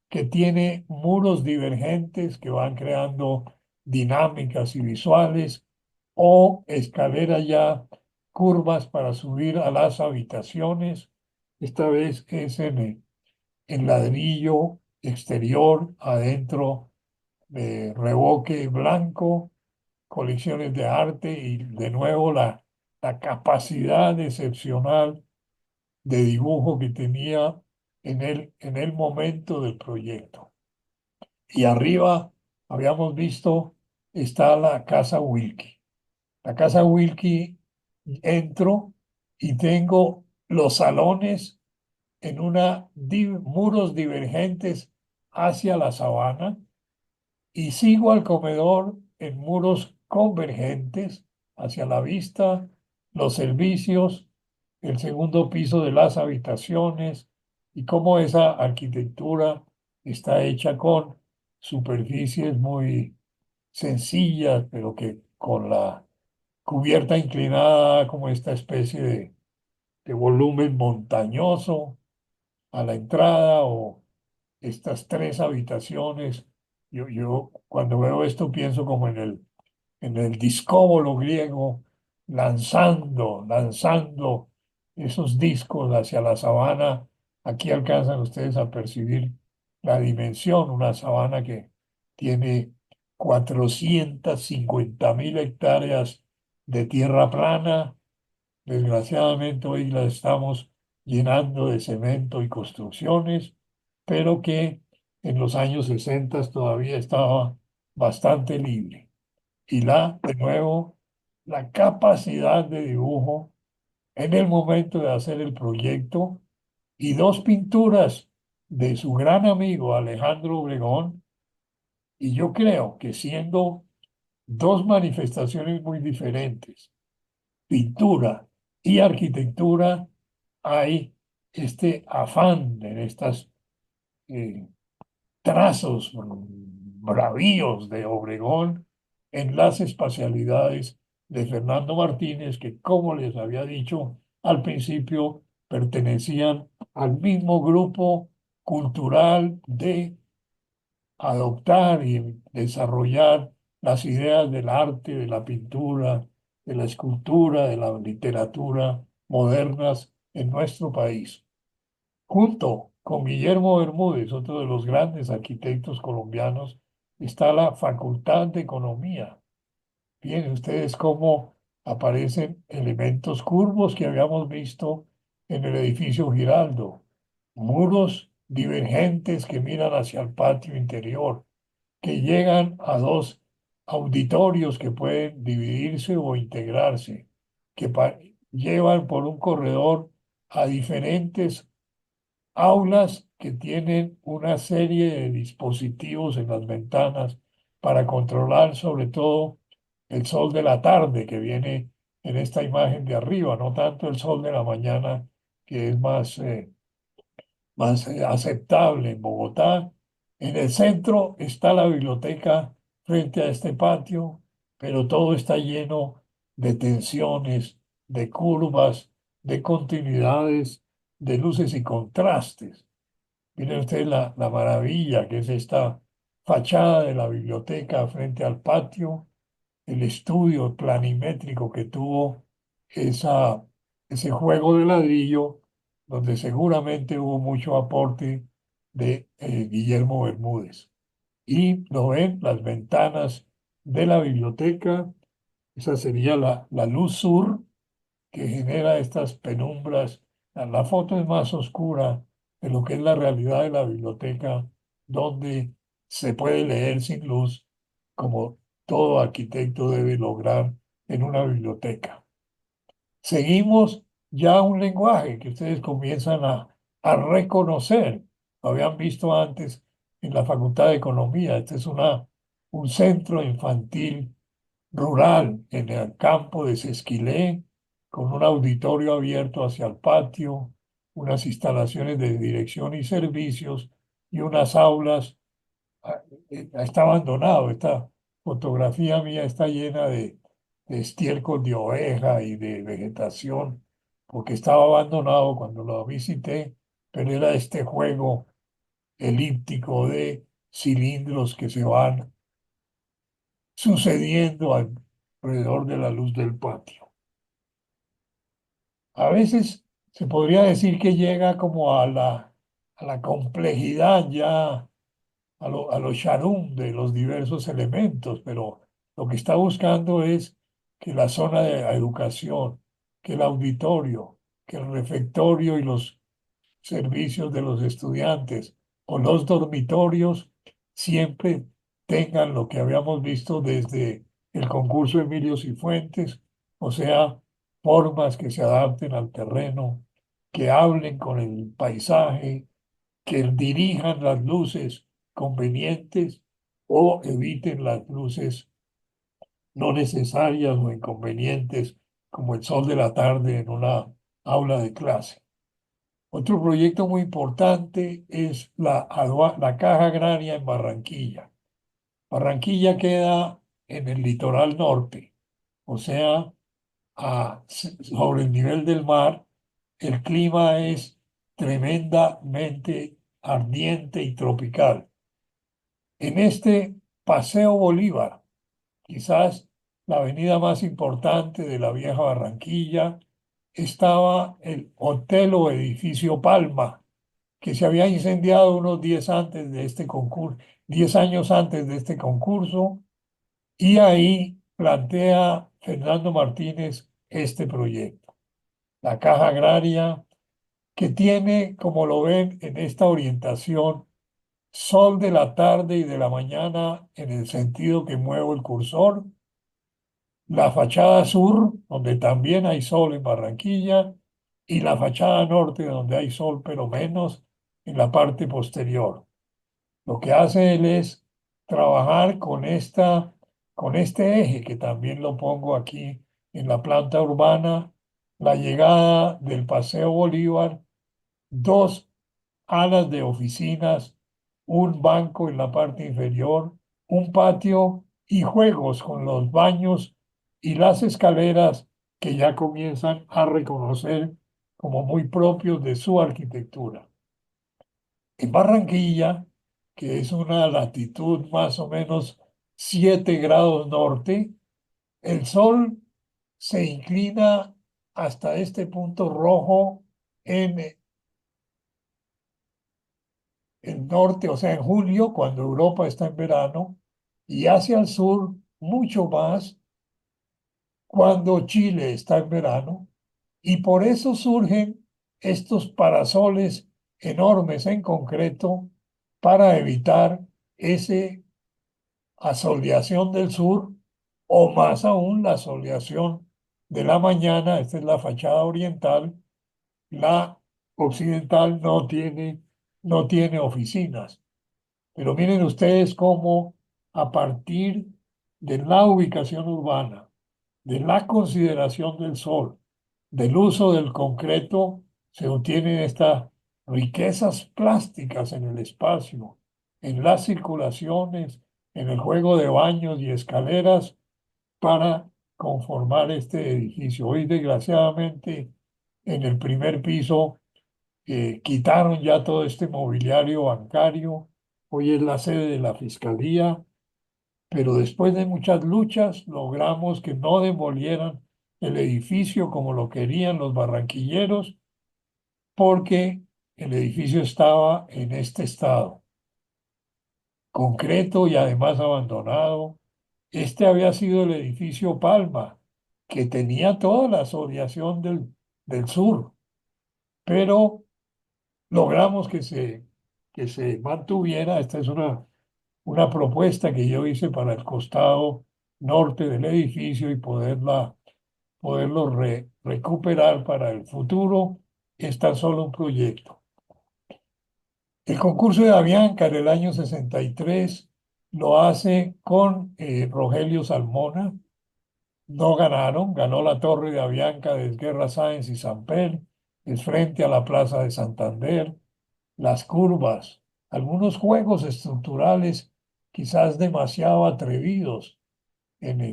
que tiene muros divergentes que van creando dinámicas y visuales, o escaleras ya curvas para subir a las habitaciones. Esta vez es en ladrillo exterior, adentro de revoque blanco, colecciones de arte y de nuevo la capacidad excepcional de dibujo que tenía en el momento del proyecto. Y arriba habíamos visto, está la casa Wilkie. La casa Wilkie, entro y tengo los salones en muros divergentes hacia la sabana y sigo al comedor en muros convergentes hacia la vista, los servicios, el segundo piso de las habitaciones y cómo esa arquitectura está hecha con superficies muy sencillas, pero que con la cubierta inclinada como esta especie de volumen montañoso a la entrada o estas tres habitaciones. Yo cuando veo esto pienso como en el discóbolo griego, lanzando esos discos hacia la sabana. Aquí alcanzan ustedes a percibir la dimensión, una sabana que tiene 450.000 hectáreas de tierra plana. Desgraciadamente hoy la estamos llenando de cemento y construcciones, pero que en los años 60 todavía estaba bastante libre. Y de nuevo, la capacidad de dibujo en el momento de hacer el proyecto y dos pinturas de su gran amigo Alejandro Obregón, y yo creo que siendo dos manifestaciones muy diferentes, pintura y arquitectura, hay este afán en estas eh, trazos bravíos de Obregón en las espacialidades de Fernando Martínez, que como les había dicho al principio, pertenecían al mismo grupo cultural de adoptar y desarrollar las ideas del arte, de la pintura, de la escultura, de la literatura modernas en nuestro país. Junto con Guillermo Bermúdez, otro de los grandes arquitectos colombianos, está la Facultad de Economía. Fíjense ustedes cómo aparecen elementos curvos que habíamos visto en el edificio Giraldo, muros divergentes que miran hacia el patio interior, que llegan a dos auditorios que pueden dividirse o integrarse, que llevan por un corredor a diferentes aulas que tienen una serie de dispositivos en las ventanas para controlar sobre todo el sol de la tarde que viene en esta imagen de arriba, no tanto el sol de la mañana que es más aceptable en Bogotá. En el centro está la biblioteca frente a este patio, pero todo está lleno de tensiones, de curvas, de continuidades, de luces y contrastes. Miren ustedes la maravilla que es esta fachada de la biblioteca frente al patio, el estudio planimétrico que tuvo esa, ese juego de ladrillo, donde seguramente hubo mucho aporte de Guillermo Bermúdez. Y lo ven las ventanas de la biblioteca, esa sería la luz sur que genera estas penumbras. La foto es más oscura de lo que es la realidad de la biblioteca, donde se puede leer sin luz, como todo arquitecto debe lograr en una biblioteca. Seguimos ya un lenguaje que ustedes comienzan a reconocer. Lo habían visto antes en la Facultad de Economía. Este es un centro infantil rural en el campo de Sesquilé, con un auditorio abierto hacia el patio, unas instalaciones de dirección y servicios y unas aulas. Está abandonado. Esta fotografía mía está llena de estiércol de oveja y de vegetación, porque estaba abandonado cuando lo visité, pero era este juego elíptico de cilindros que se van sucediendo alrededor de la luz del patio. A veces se podría decir que llega como a la complejidad ya, a lo sharum de los diversos elementos, pero lo que está buscando es que la zona de educación, que el auditorio, que el refectorio y los servicios de los estudiantes o los dormitorios siempre tengan lo que habíamos visto desde el concurso Emilio Cifuentes, o sea, formas que se adapten al terreno, que hablen con el paisaje, que dirijan las luces convenientes o eviten las luces no necesarias o inconvenientes, como el sol de la tarde en una aula de clase. Otro proyecto muy importante es la Caja Agraria en Barranquilla. Barranquilla queda en el litoral norte, o sea, sobre el nivel del mar. El clima es tremendamente ardiente y tropical. En este Paseo Bolívar, quizás la avenida más importante de la vieja Barranquilla, estaba el hotel o edificio Palma, que se había incendiado unos 10 antes de este concurso, 10 años antes de este concurso, y ahí plantea Fernando Martínez este proyecto, la Caja Agraria, que tiene, como lo ven en esta orientación, sol de la tarde y de la mañana en el sentido que muevo el cursor, la fachada sur, donde también hay sol en Barranquilla, y la fachada norte, donde hay sol, pero menos en la parte posterior. Lo que hace él es trabajar con este eje, que también lo pongo aquí en la planta urbana, la llegada del Paseo Bolívar, dos alas de oficinas, un banco en la parte inferior, un patio y juegos con los baños y las escaleras que ya comienzan a reconocer como muy propios de su arquitectura. En Barranquilla, que es una latitud más o menos 7 grados norte, el sol se inclina hasta este punto rojo en el norte, o sea, en julio, cuando Europa está en verano, y hacia el sur mucho más cuando Chile está en verano, y por eso surgen estos parasoles enormes en concreto para evitar ese asoleación del sur o más aún la asoleación de la mañana. Esta es la fachada oriental. La occidental no tiene oficinas. Pero miren ustedes cómo a partir de la ubicación urbana, de la consideración del sol, del uso del concreto, se obtienen estas riquezas plásticas en el espacio, en las circulaciones, en el juego de baños y escaleras para conformar este edificio. Hoy, desgraciadamente, en el primer piso quitaron ya todo este mobiliario bancario. Hoy es la sede de la Fiscalía pero después de muchas luchas logramos que no demolieran el edificio como lo querían los barranquilleros, porque el edificio estaba en este estado, concreto y además abandonado. Este había sido el edificio Palma, que tenía toda la asociación del sur, pero logramos que se mantuviera. Esta es una propuesta que yo hice para el costado norte del edificio y poderlo recuperar para el futuro. Es tan solo un proyecto. El concurso de Avianca en el año 63 lo hace con Rogelio Salmona. No ganaron, ganó la Torre de Avianca de Guerra Sáenz y Samper, es frente a la Plaza de Santander, las curvas, algunos juegos estructurales quizás demasiado atrevidos,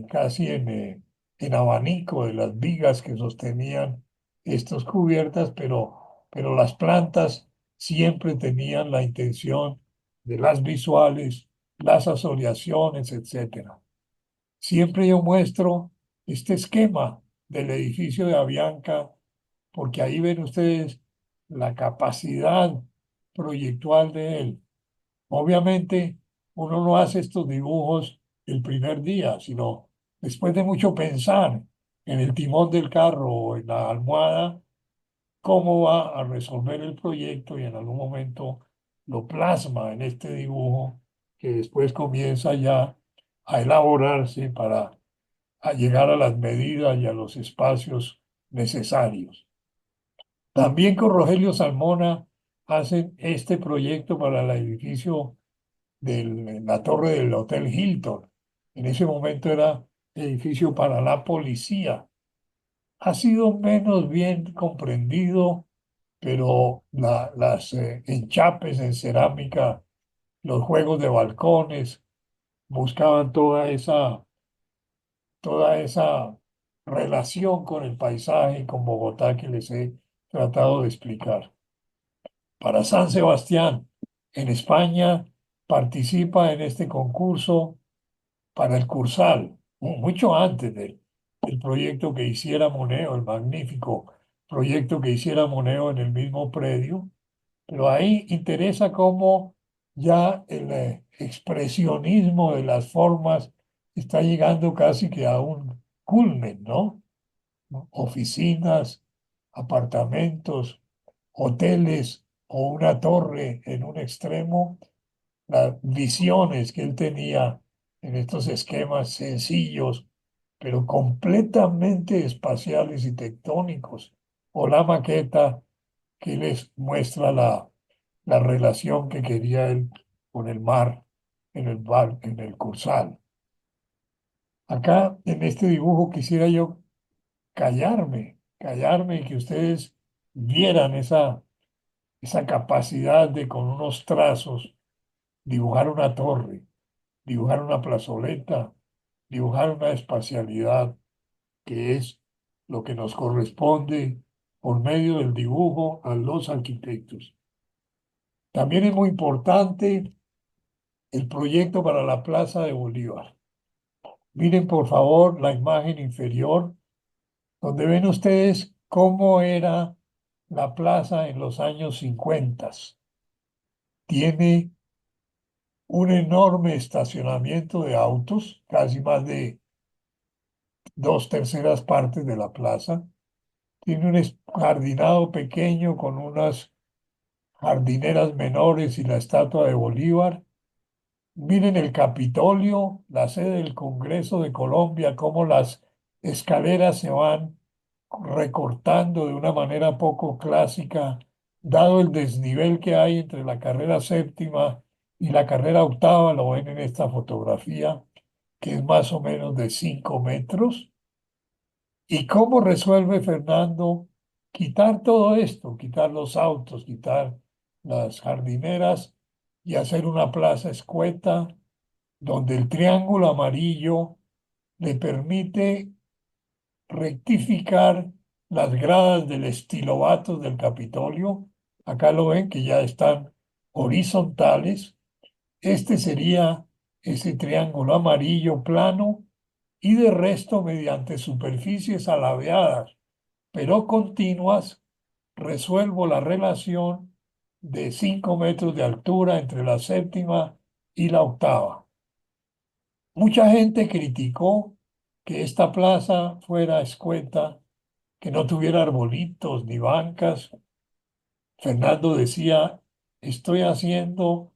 casi en abanico de las vigas que sostenían estas cubiertas, pero las plantas siempre tenían la intención de las visuales, las asociaciones, etcétera. Siempre yo muestro este esquema del edificio de Avianca, porque ahí ven ustedes la capacidad proyectual de él. Obviamente, uno no hace estos dibujos el primer día, sino después de mucho pensar en el timón del carro o en la almohada, cómo va a resolver el proyecto y en algún momento lo plasma en este dibujo que después comienza ya a elaborarse para llegar a las medidas y a los espacios necesarios. También con Rogelio Salmona hacen este proyecto para el edificio de la torre del Hotel Hilton. En ese momento era edificio para la policía. Ha sido menos bien comprendido, pero las enchapes en cerámica, los juegos de balcones, buscaban toda esa relación con el paisaje y con Bogotá que les he tratado de explicar. Para San Sebastián, en España, participa en este concurso para el Cursal, mucho antes del proyecto que hiciera Moneo, el magnífico proyecto que hiciera Moneo en el mismo predio, pero ahí interesa cómo ya el expresionismo de las formas está llegando casi que a un culmen, ¿no? Oficinas, apartamentos, hoteles o una torre en un extremo, las visiones que él tenía en estos esquemas sencillos, pero completamente espaciales y tectónicos, o la maqueta que les muestra la relación que quería él con el mar en el Cursal. Acá en este dibujo quisiera yo callarme y que ustedes vieran esa capacidad de con unos trazos dibujar una torre, dibujar una plazoleta, dibujar una espacialidad que es lo que nos corresponde por medio del dibujo a los arquitectos. También es muy importante el proyecto para la Plaza de Bolívar. Miren por favor la imagen inferior, donde ven ustedes cómo era la plaza en los años 50. Tiene un enorme estacionamiento de autos, casi más de 2/3 partes de la plaza. Tiene un jardinado pequeño con unas jardineras menores y la estatua de Bolívar. Miren el Capitolio, la sede del Congreso de Colombia, cómo las escaleras se van recortando de una manera poco clásica, dado el desnivel que hay entre la carrera séptima y la carrera octava, lo ven en esta fotografía, que es más o menos de 5 metros. ¿Y cómo resuelve Fernando quitar todo esto, quitar los autos, quitar las jardineras y hacer una plaza escueta donde el triángulo amarillo le permite rectificar las gradas del estilobatos del Capitolio? Acá lo ven que ya están horizontales. Este sería ese triángulo amarillo plano y de resto mediante superficies alabeadas, pero continuas, resuelvo la relación de 5 metros de altura entre la séptima y la octava. Mucha gente criticó que esta plaza fuera escueta, que no tuviera arbolitos ni bancas. Fernando decía, estoy haciendo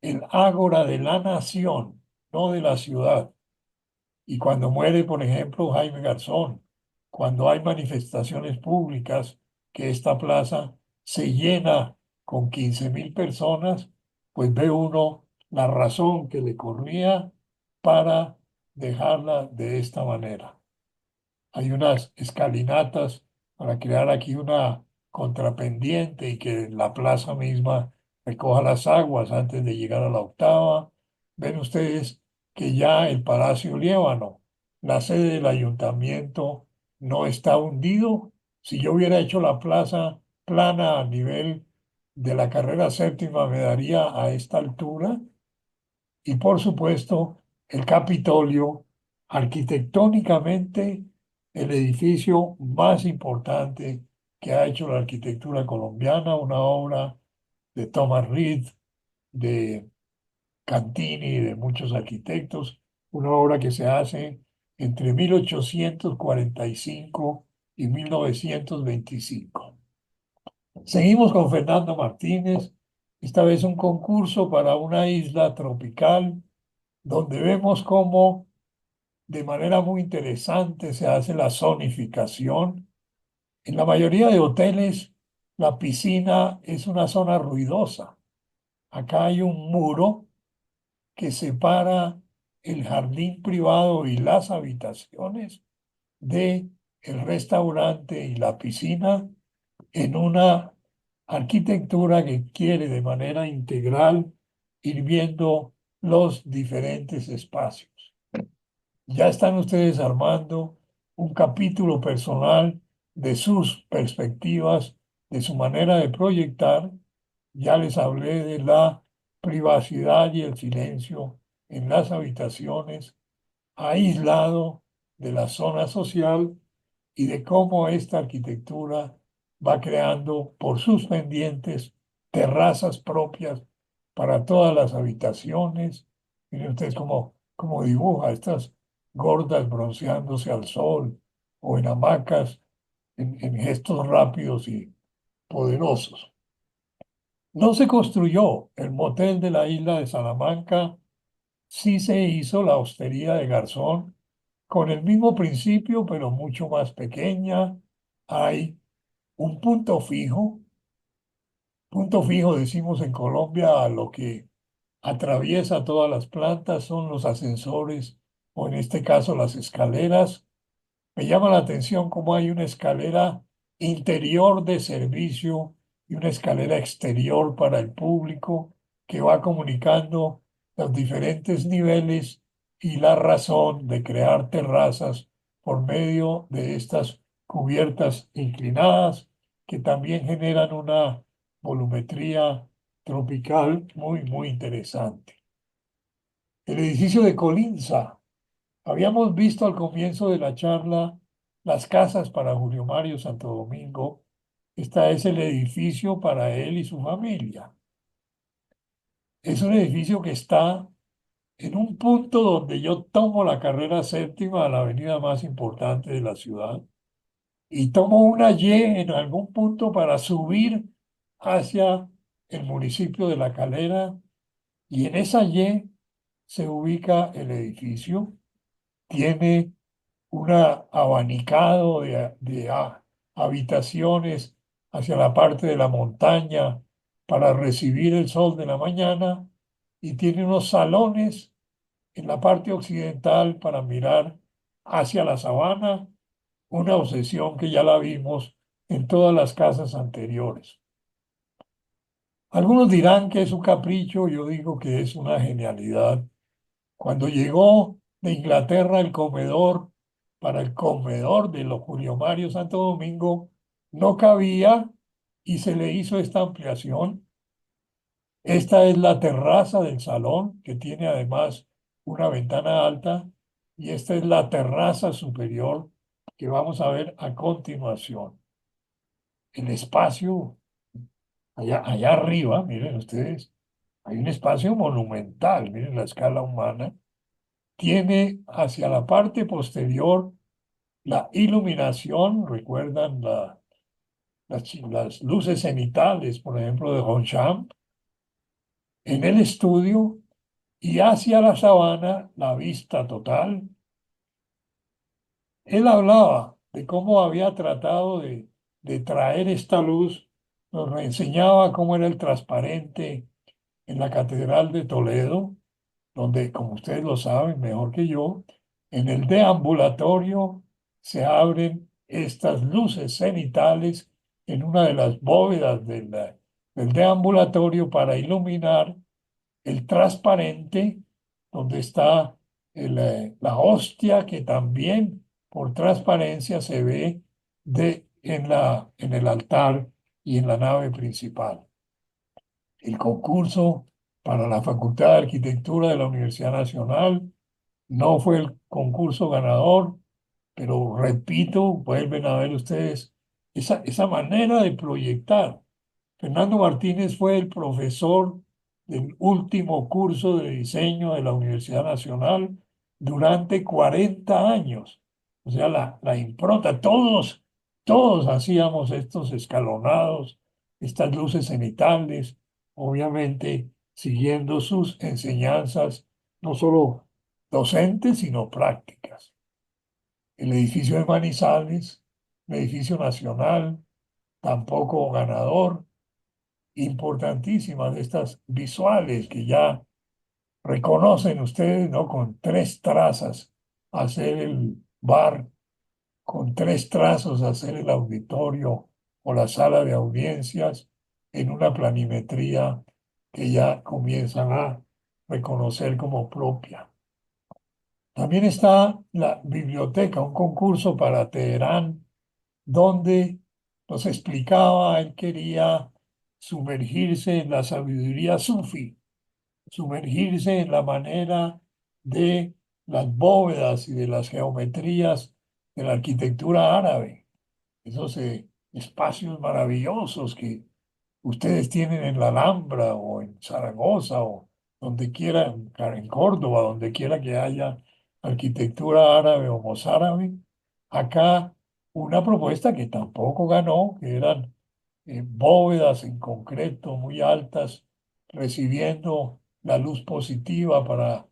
el ágora de la nación, no de la ciudad. Y cuando muere, por ejemplo, Jaime Garzón, cuando hay manifestaciones públicas, que esta plaza se llena con 15.000 personas, pues ve uno la razón que le corría para dejarla de esta manera. Hay unas escalinatas para crear aquí una contrapendiente y que la plaza misma recoja las aguas antes de llegar a la octava. Ven ustedes que ya el Palacio Liébano, la sede del ayuntamiento, no está hundido. Si yo hubiera hecho la plaza plana a nivel de la carrera séptima, me daría a esta altura. Y por supuesto, el Capitolio, arquitectónicamente, el edificio más importante que ha hecho la arquitectura colombiana, una obra de Thomas Reed, de Cantini y de muchos arquitectos, una obra que se hace entre 1845 y 1925. Seguimos con Fernando Martínez, esta vez un concurso para una isla tropical donde vemos cómo de manera muy interesante se hace la zonificación. En la mayoría de hoteles, la piscina es una zona ruidosa. Acá hay un muro que separa el jardín privado y las habitaciones de el restaurante y la piscina en una arquitectura que quiere de manera integral ir viendo los diferentes espacios. Ya están ustedes armando un capítulo personal de sus perspectivas, de su manera de proyectar. Ya les hablé de la privacidad y el silencio en las habitaciones, aislado de la zona social y de cómo esta arquitectura va creando por sus pendientes terrazas propias para todas las habitaciones. Miren ustedes cómo dibuja estas gordas bronceándose al sol o en hamacas en gestos rápidos y poderosos. No se construyó el motel de la isla de Salamanca, sí se hizo la hostería de Garzón con el mismo principio, pero mucho más pequeña. Hay un punto fijo decimos en Colombia, a lo que atraviesa todas las plantas son los ascensores o en este caso las escaleras. Me llama la atención cómo hay una escalera interior de servicio y una escalera exterior para el público que va comunicando los diferentes niveles y la razón de crear terrazas por medio de estas cubiertas inclinadas que también generan una volumetría tropical muy, muy interesante. El edificio de Colinza. Habíamos visto al comienzo de la charla las casas para Julio Mario Santo Domingo. Este es el edificio para él y su familia. Es un edificio que está en un punto donde yo tomo la carrera séptima, la avenida más importante de la ciudad, y tomo una Y en algún punto para subir hacia el municipio de La Calera, y en esa Y se ubica el edificio. Tiene un abanicado de habitaciones hacia la parte de la montaña para recibir el sol de la mañana y tiene unos salones en la parte occidental para mirar hacia la sabana, una obsesión que ya la vimos en todas las casas anteriores. Algunos dirán que es un capricho, yo digo que es una genialidad. Cuando llegó de Inglaterra el comedor, para el comedor de los Julio Mario Santo Domingo, no cabía y se le hizo esta ampliación. Esta es la terraza del salón, que tiene además una ventana alta, y esta es la terraza superior que vamos a ver a continuación. El espacio allá arriba, miren ustedes, hay un espacio monumental, miren la escala humana. Tiene hacia la parte posterior la iluminación, recuerdan las luces cenitales, por ejemplo, de Ronchamp, en el estudio, y hacia la sabana, la vista total. Él hablaba de cómo había tratado de traer esta luz, nos enseñaba cómo era el transparente en la Catedral de Toledo, donde, como ustedes lo saben mejor que yo, en el deambulatorio se abren estas luces cenitales en una de las bóvedas del deambulatorio para iluminar el transparente, donde está la hostia, que también por transparencia se ve en el altar y en la nave principal. El concurso para la Facultad de Arquitectura de la Universidad Nacional no fue el concurso ganador, pero repito, vuelven a ver ustedes esa manera de proyectar. Fernando Martínez fue el profesor del último curso de diseño de la Universidad Nacional durante 40 años. O sea, la impronta, todos hacíamos estos escalonados, estas luces cenitales, obviamente siguiendo sus enseñanzas, no solo docentes, sino prácticas. El edificio de Manizales, el edificio nacional, tampoco ganador, importantísimas estas visuales que ya reconocen ustedes, ¿no? Con tres trazas hacer el bar, con tres trazos hacer el auditorio o la sala de audiencias en una planimetría que ya comienzan a reconocer como propia. También está la biblioteca, un concurso para Teherán, donde nos explicaba, él quería sumergirse en la sabiduría sufi, sumergirse en la manera de las bóvedas y de las geometrías de la arquitectura árabe, esos espacios maravillosos que ustedes tienen en la Alhambra o en Zaragoza o donde quiera, en Córdoba, donde quiera que haya arquitectura árabe o mozárabe. Acá una propuesta que tampoco ganó, que eran bóvedas en concreto muy altas, recibiendo la luz positiva para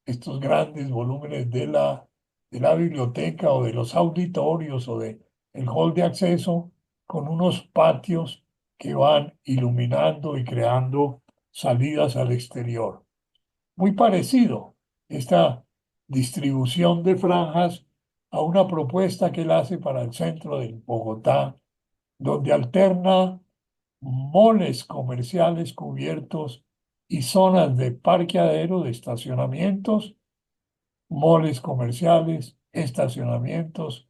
estos grandes volúmenes de la biblioteca o de los auditorios o de el hall de acceso, con unos patios que van iluminando y creando salidas al exterior. Muy parecido esta distribución de franjas a una propuesta que él hace para el centro de Bogotá, donde alterna moles comerciales cubiertos y zonas de parqueadero, de estacionamientos, moles comerciales, estacionamientos,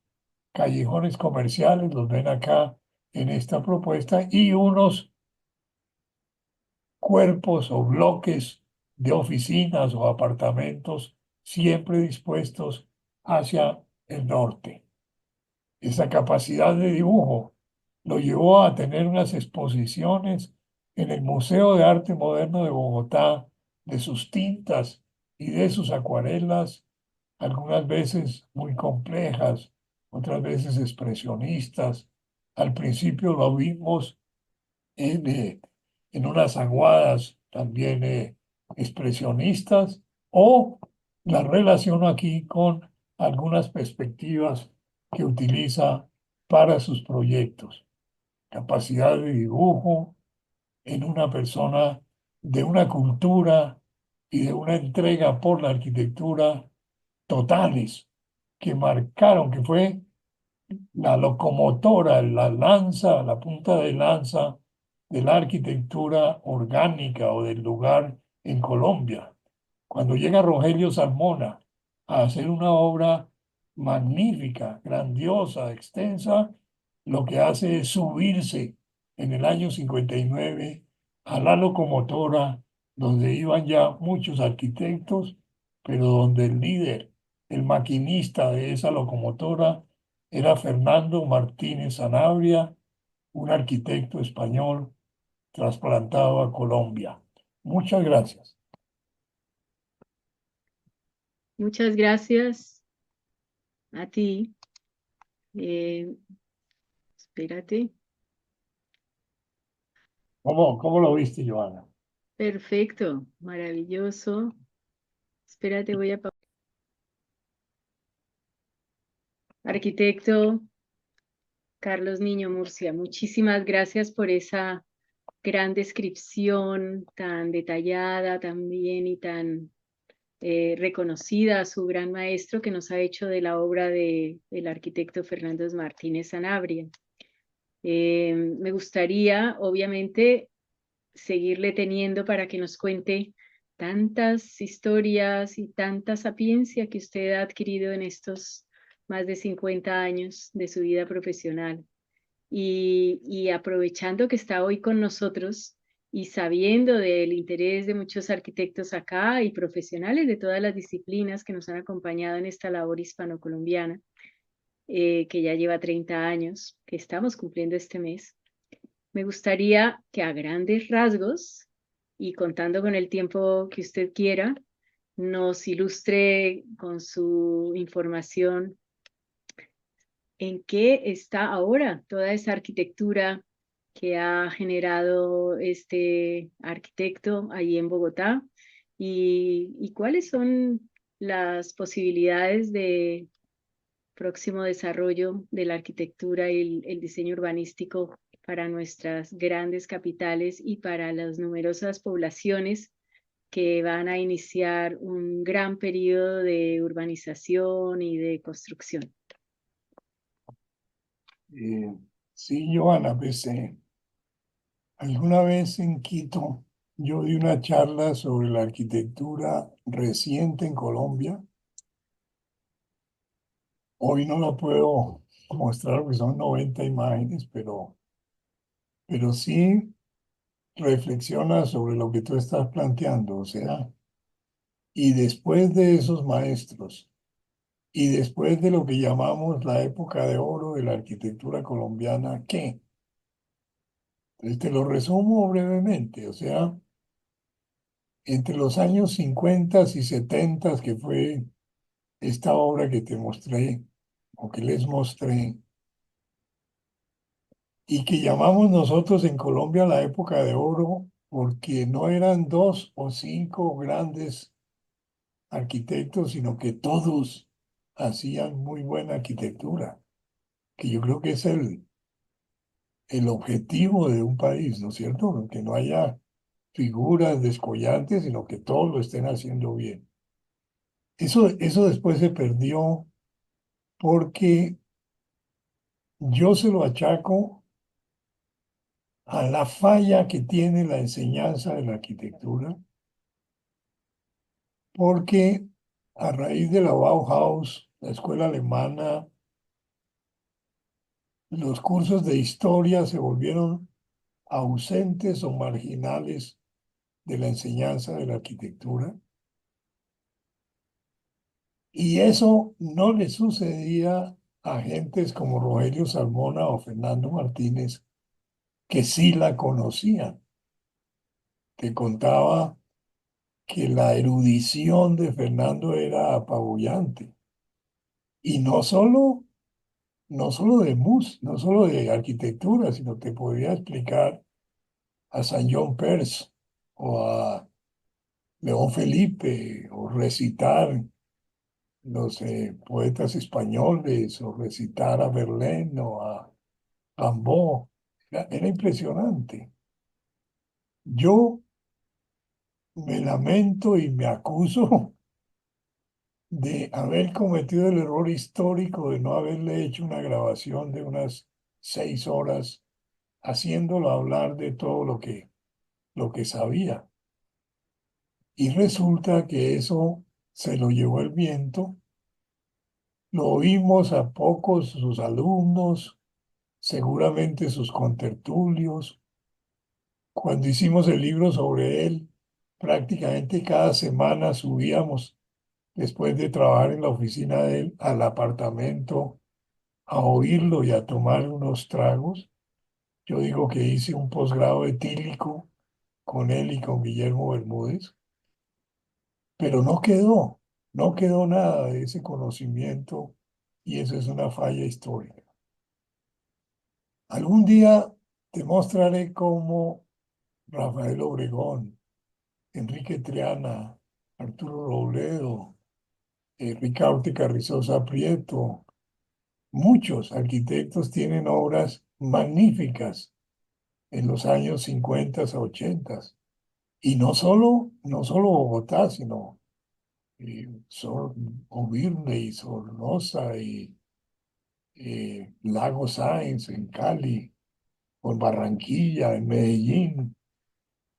callejones comerciales, los ven acá en esta propuesta, y unos cuerpos o bloques de oficinas o apartamentos siempre dispuestos hacia el norte. Esa capacidad de dibujo lo llevó a tener unas exposiciones en el Museo de Arte Moderno de Bogotá de sus tintas y de sus acuarelas, algunas veces muy complejas, otras veces expresionistas. Al principio lo vimos en unas aguadas también expresionistas, o la relaciono aquí con algunas perspectivas que utiliza para sus proyectos. Capacidad de dibujo en una persona de una cultura y de una entrega por la arquitectura totales, que marcaron, que fue la locomotora, la lanza, la punta de lanza de la arquitectura orgánica o del lugar en Colombia. Cuando llega Rogelio Salmona a hacer una obra magnífica, grandiosa, extensa, lo que hace es subirse en el año 59 a la locomotora, donde iban ya muchos arquitectos, pero donde el líder, el maquinista de esa locomotora era Fernando Martínez Sanabria, un arquitecto español trasplantado a Colombia. Muchas gracias. Muchas gracias a ti. Eh, espérate. ¿Cómo lo viste, Joana? Perfecto, maravilloso. Espérate, voy a... Arquitecto Carlos Niño Murcia, muchísimas gracias por esa gran descripción tan detallada también y tan reconocida a su gran maestro que nos ha hecho de la obra del arquitecto Fernando Martínez Sanabria. Me gustaría, obviamente, seguirle teniendo para que nos cuente tantas historias y tanta sapiencia que usted ha adquirido en estos más de 50 años de su vida profesional. Y aprovechando que está hoy con nosotros y sabiendo del interés de muchos arquitectos acá y profesionales de todas las disciplinas que nos han acompañado en esta labor hispano-colombiana, que ya lleva 30 años, que estamos cumpliendo este mes, me gustaría que a grandes rasgos y contando con el tiempo que usted quiera, nos ilustre con su información en qué está ahora toda esa arquitectura que ha generado este arquitecto allí en Bogotá y cuáles son las posibilidades de próximo desarrollo de la arquitectura y el diseño urbanístico para nuestras grandes capitales y para las numerosas poblaciones que van a iniciar un gran periodo de urbanización y de construcción. Eh, sí, Joana, pues, alguna vez en Quito yo di una charla sobre la arquitectura reciente en Colombia. Hoy no la puedo mostrar porque son 90 imágenes, pero sí reflexiona sobre lo que tú estás planteando, o sea, y después de esos maestros, y después de lo que llamamos la época de oro de la arquitectura colombiana, ¿qué? Entonces te lo resumo brevemente, o sea, entre los años 50 y 70, que fue esta obra que te mostré, o que les mostré, y que llamamos nosotros en Colombia la época de oro, porque no eran dos o cinco grandes arquitectos, sino que todos hacían muy buena arquitectura, que yo creo que es el objetivo de un país, ¿no es cierto? Que no haya figuras descollantes, sino que todos lo estén haciendo bien. Eso después se perdió porque yo se lo achaco a la falla que tiene la enseñanza de la arquitectura, porque a raíz de la Bauhaus, la escuela alemana, los cursos de historia se volvieron ausentes o marginales de la enseñanza de la arquitectura. Y eso no le sucedía a gentes como Rogelio Salmona o Fernando Martínez, que sí la conocían. Te contaba que la erudición de Fernando era apabullante. Y no solo de arquitectura, sino te podía explicar a San John Peirce o a León Felipe o recitar los poetas españoles o recitar a Verlaine o a Rimbaud. Era impresionante. Yo me lamento y me acuso de haber cometido el error histórico de no haberle hecho una grabación de unas 6 horas haciéndolo hablar de todo lo que sabía. Y resulta que eso se lo llevó el viento. Lo oímos a pocos sus alumnos, seguramente sus contertulios, Cuando hicimos el libro sobre él, prácticamente cada semana subíamos, después de trabajar en la oficina de él, al apartamento a oírlo y a tomar unos tragos. Yo digo que hice un posgrado etílico con él y con Guillermo Bermúdez, pero no quedó nada de ese conocimiento y eso es una falla histórica. Algún día te mostraré cómo Rafael Obregón, Enrique Triana, Arturo Robledo, Ricaurte Carrizosa Prieto, muchos arquitectos tienen obras magníficas en los años 50 a 80. Y no solo Bogotá, sino Ovirne y Sornosa y Lago Sáenz en Cali, o en Barranquilla, en Medellín,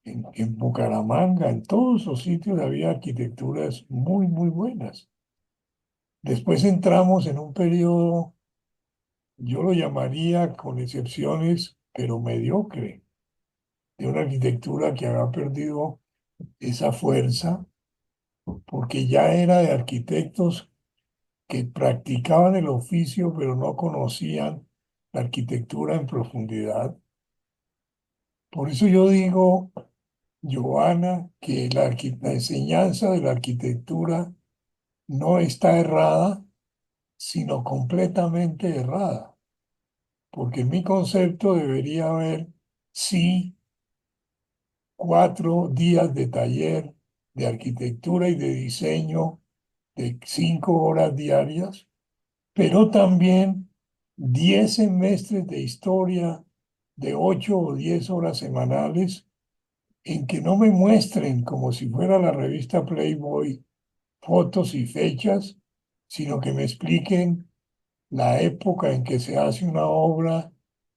en Bucaramanga, en todos esos sitios había arquitecturas muy, muy buenas. Después entramos en un periodo, yo lo llamaría con excepciones, pero mediocre, de una arquitectura que había perdido esa fuerza, porque ya era de arquitectos que practicaban el oficio, pero no conocían la arquitectura en profundidad. Por eso yo digo, Joana, que la enseñanza de la arquitectura no está errada, sino completamente errada, porque en mi concepto debería haber, sí, 4 días de taller de arquitectura y de diseño de 5 horas diarias, pero también 10 semestres de historia de 8 o 10 horas semanales en que no me muestren como si fuera la revista Playboy fotos y fechas, sino que me expliquen la época en que se hace una obra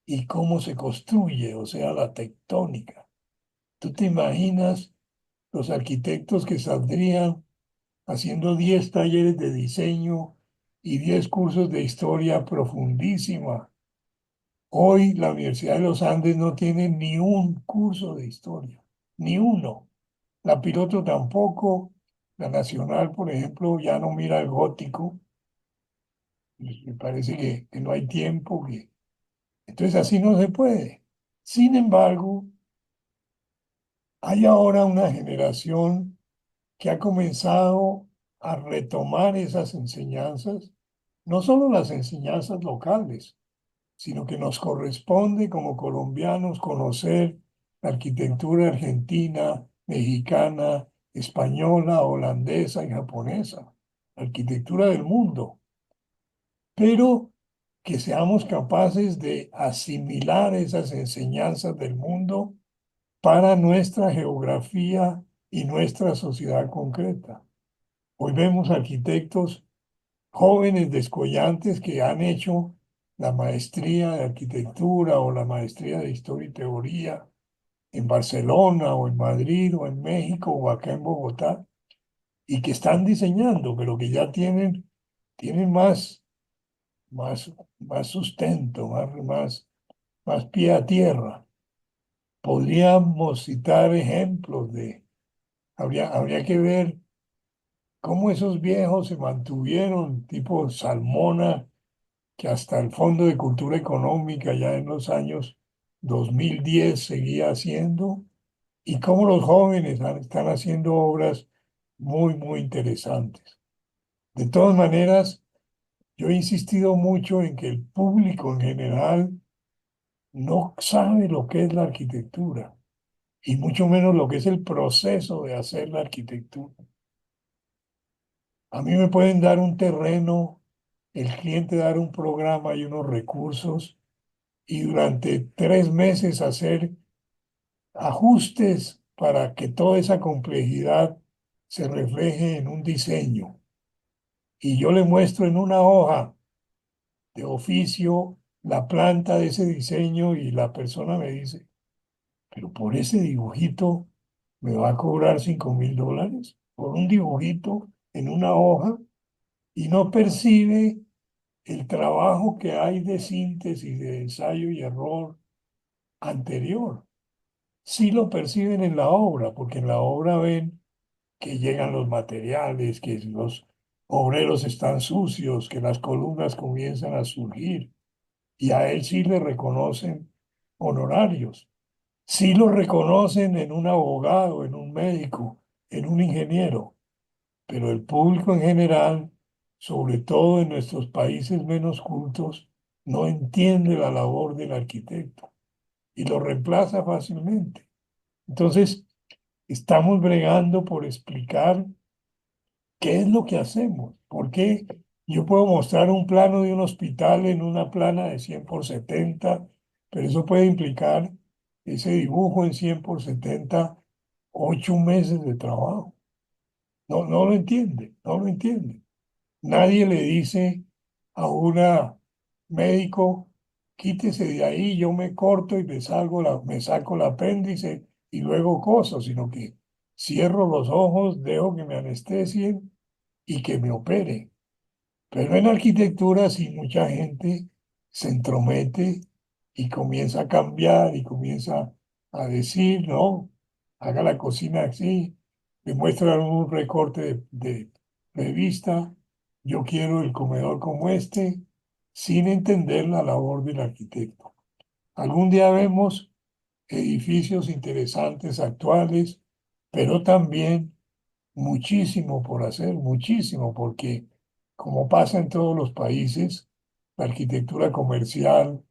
y cómo se construye, o sea, la tectónica. ¿Tú te imaginas los arquitectos que saldrían haciendo 10 talleres de diseño y 10 cursos de historia profundísima? Hoy la Universidad de los Andes no tiene ni un curso de historia, ni uno. La Piloto tampoco, la Nacional, por ejemplo, ya no mira el gótico. Me parece que no hay tiempo, entonces así no se puede. Sin embargo, hay ahora una generación que ha comenzado a retomar esas enseñanzas, no solo las enseñanzas locales, sino que nos corresponde como colombianos conocer la arquitectura argentina, mexicana, española, holandesa y japonesa, la arquitectura del mundo, pero que seamos capaces de asimilar esas enseñanzas del mundo para nuestra geografía y nuestra sociedad concreta. Hoy vemos arquitectos jóvenes descollantes que han hecho la maestría de arquitectura o la maestría de historia y teoría en Barcelona o en Madrid o en México o acá en Bogotá y que están diseñando, pero que ya tienen más, más sustento, más pie a tierra. Podríamos citar ejemplos habría que ver cómo esos viejos se mantuvieron, tipo Salmona, que hasta el Fondo de Cultura Económica ya en los años 2010 seguía haciendo, y cómo los jóvenes están haciendo obras muy, muy interesantes. De todas maneras, yo he insistido mucho en que el público en general no sabe lo que es la arquitectura y mucho menos lo que es el proceso de hacer la arquitectura. A mí me pueden dar un terreno, el cliente dar un programa y unos recursos y durante 3 meses hacer ajustes para que toda esa complejidad se refleje en un diseño. Y yo le muestro en una hoja de oficio la planta de ese diseño y la persona me dice, pero por ese dibujito me va a cobrar $5.000 por un dibujito en una hoja y no percibe el trabajo que hay de síntesis, de ensayo y error anterior. sí lo perciben en la obra, porque en la obra ven que llegan los materiales, que los obreros están sucios, que las columnas comienzan a surgir, y a él sí le reconocen honorarios. Sí lo reconocen en un abogado, en un médico, en un ingeniero, pero el público en general, sobre todo en nuestros países menos cultos, no entiende la labor del arquitecto y lo reemplaza fácilmente. Entonces, estamos bregando por explicar qué es lo que hacemos, por qué yo puedo mostrar un plano de un hospital en una plana de 100 por 70, pero eso puede implicar ese dibujo en 100 por 70, 8 meses de trabajo. No, no lo entiende, no lo entiende. Nadie le dice a una médico, quítese de ahí, yo me corto y me saco el apéndice y luego coso, sino que cierro los ojos, dejo que me anestesien y que me opere. Pero en arquitectura sí mucha gente se entromete y comienza a cambiar y comienza a decir, no, haga la cocina así, me muestran un recorte de revista, yo quiero el comedor como este, sin entender la labor del arquitecto. Algún día vemos edificios interesantes, actuales, pero también muchísimo por hacer, muchísimo, porque como pasa en todos los países, la arquitectura comercial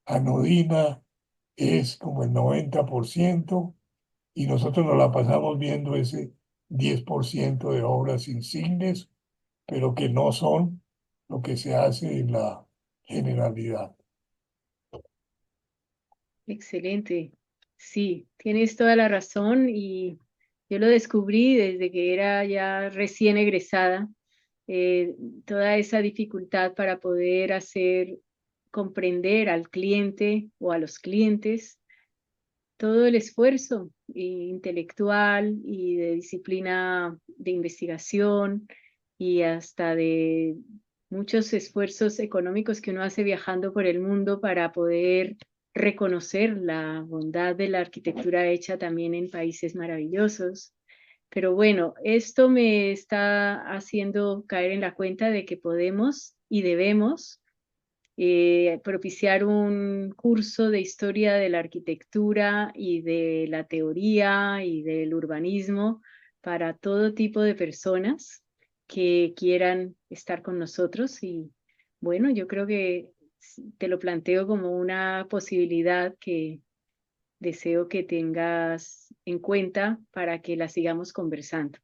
anodina es como el 90% y nosotros nos la pasamos viendo ese 10% de obras insignes, pero que no son lo que se hace en la generalidad. Excelente. Sí, tienes toda la razón y yo lo descubrí desde que era ya recién egresada, eh, toda esa dificultad para poder hacer comprender al cliente o a los clientes todo el esfuerzo intelectual y de disciplina de investigación y hasta de muchos esfuerzos económicos que uno hace viajando por el mundo para poder reconocer la bondad de la arquitectura hecha también en países maravillosos. Pero bueno, esto me está haciendo caer en la cuenta de que podemos y debemos propiciar un curso de historia de la arquitectura y de la teoría y del urbanismo para todo tipo de personas que quieran estar con nosotros. Y bueno, yo creo que te lo planteo como una posibilidad que deseo que tengas en cuenta para que la sigamos conversando.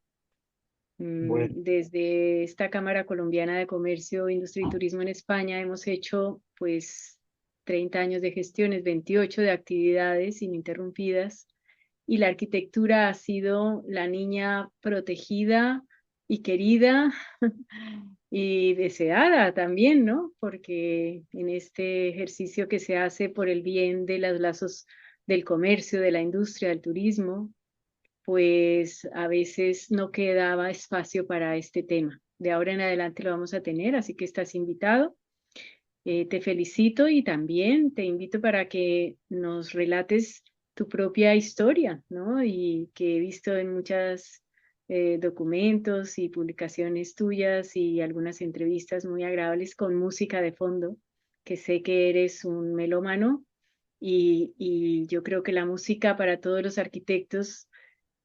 Bueno, Desde esta Cámara Colombiana de Comercio, Industria y Turismo en España hemos hecho pues 30 años de gestiones, 28 de actividades ininterrumpidas y la arquitectura ha sido la niña protegida y querida y deseada también, ¿no? Porque en este ejercicio que se hace por el bien de los lazos del comercio, de la industria, del turismo, pues a veces no quedaba espacio para este tema. De ahora en adelante lo vamos a tener, así que estás invitado. Te felicito y también te invito para que nos relates tu propia historia, ¿no? Y que he visto en muchos documentos y publicaciones tuyas y algunas entrevistas muy agradables con música de fondo, que sé que eres un melómano y yo creo que la música para todos los arquitectos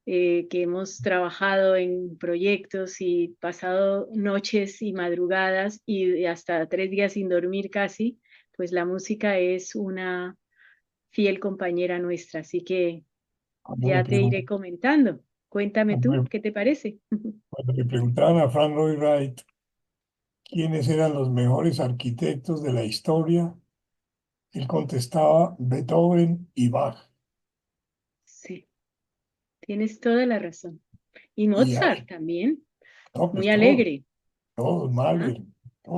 que hemos trabajado en proyectos y pasado noches y madrugadas y hasta 3 días sin dormir casi, pues la música es una fiel compañera nuestra. Así que cuando le, ya te pregun- iré comentando. Cuéntame cuando tú, le- ¿qué te parece? cuando le preguntaban a Frank Lloyd Wright quiénes eran los mejores arquitectos de la historia, él contestaba Beethoven y Bach. Sí, tienes toda la razón. Y Y Mozart hay, también, no, muy pues todos, alegre. todos, ¿Ah? Mahler,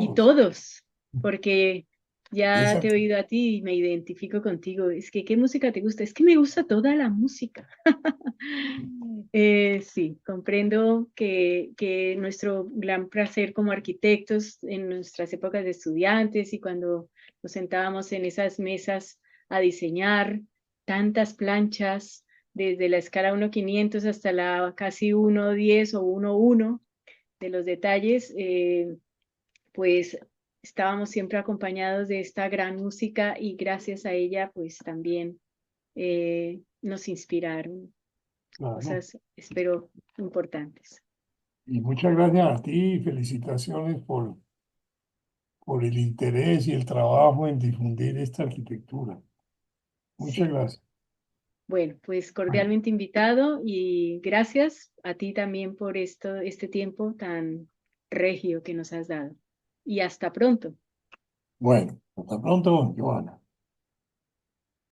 Y todos. todos, porque ya Esa, te he oído a ti y me identifico contigo. Es que, ¿qué música te gusta? Es que me gusta toda la música. Sí, comprendo que nuestro gran placer como arquitectos en nuestras épocas de estudiantes y cuando nos sentábamos en esas mesas a diseñar tantas planchas, desde la escala 1-500 hasta la casi 1-10 o 1-1 de los detalles, pues estábamos siempre acompañados de esta gran música y gracias a ella pues también nos inspiraron Claro. cosas, espero, importantes. Y muchas gracias a ti y felicitaciones por el interés y el trabajo en difundir esta arquitectura. Muchas Sí. gracias. Bueno, pues cordialmente invitado y gracias a ti también por este tiempo tan regio que nos has dado. Y hasta pronto. Bueno, hasta pronto, Joana.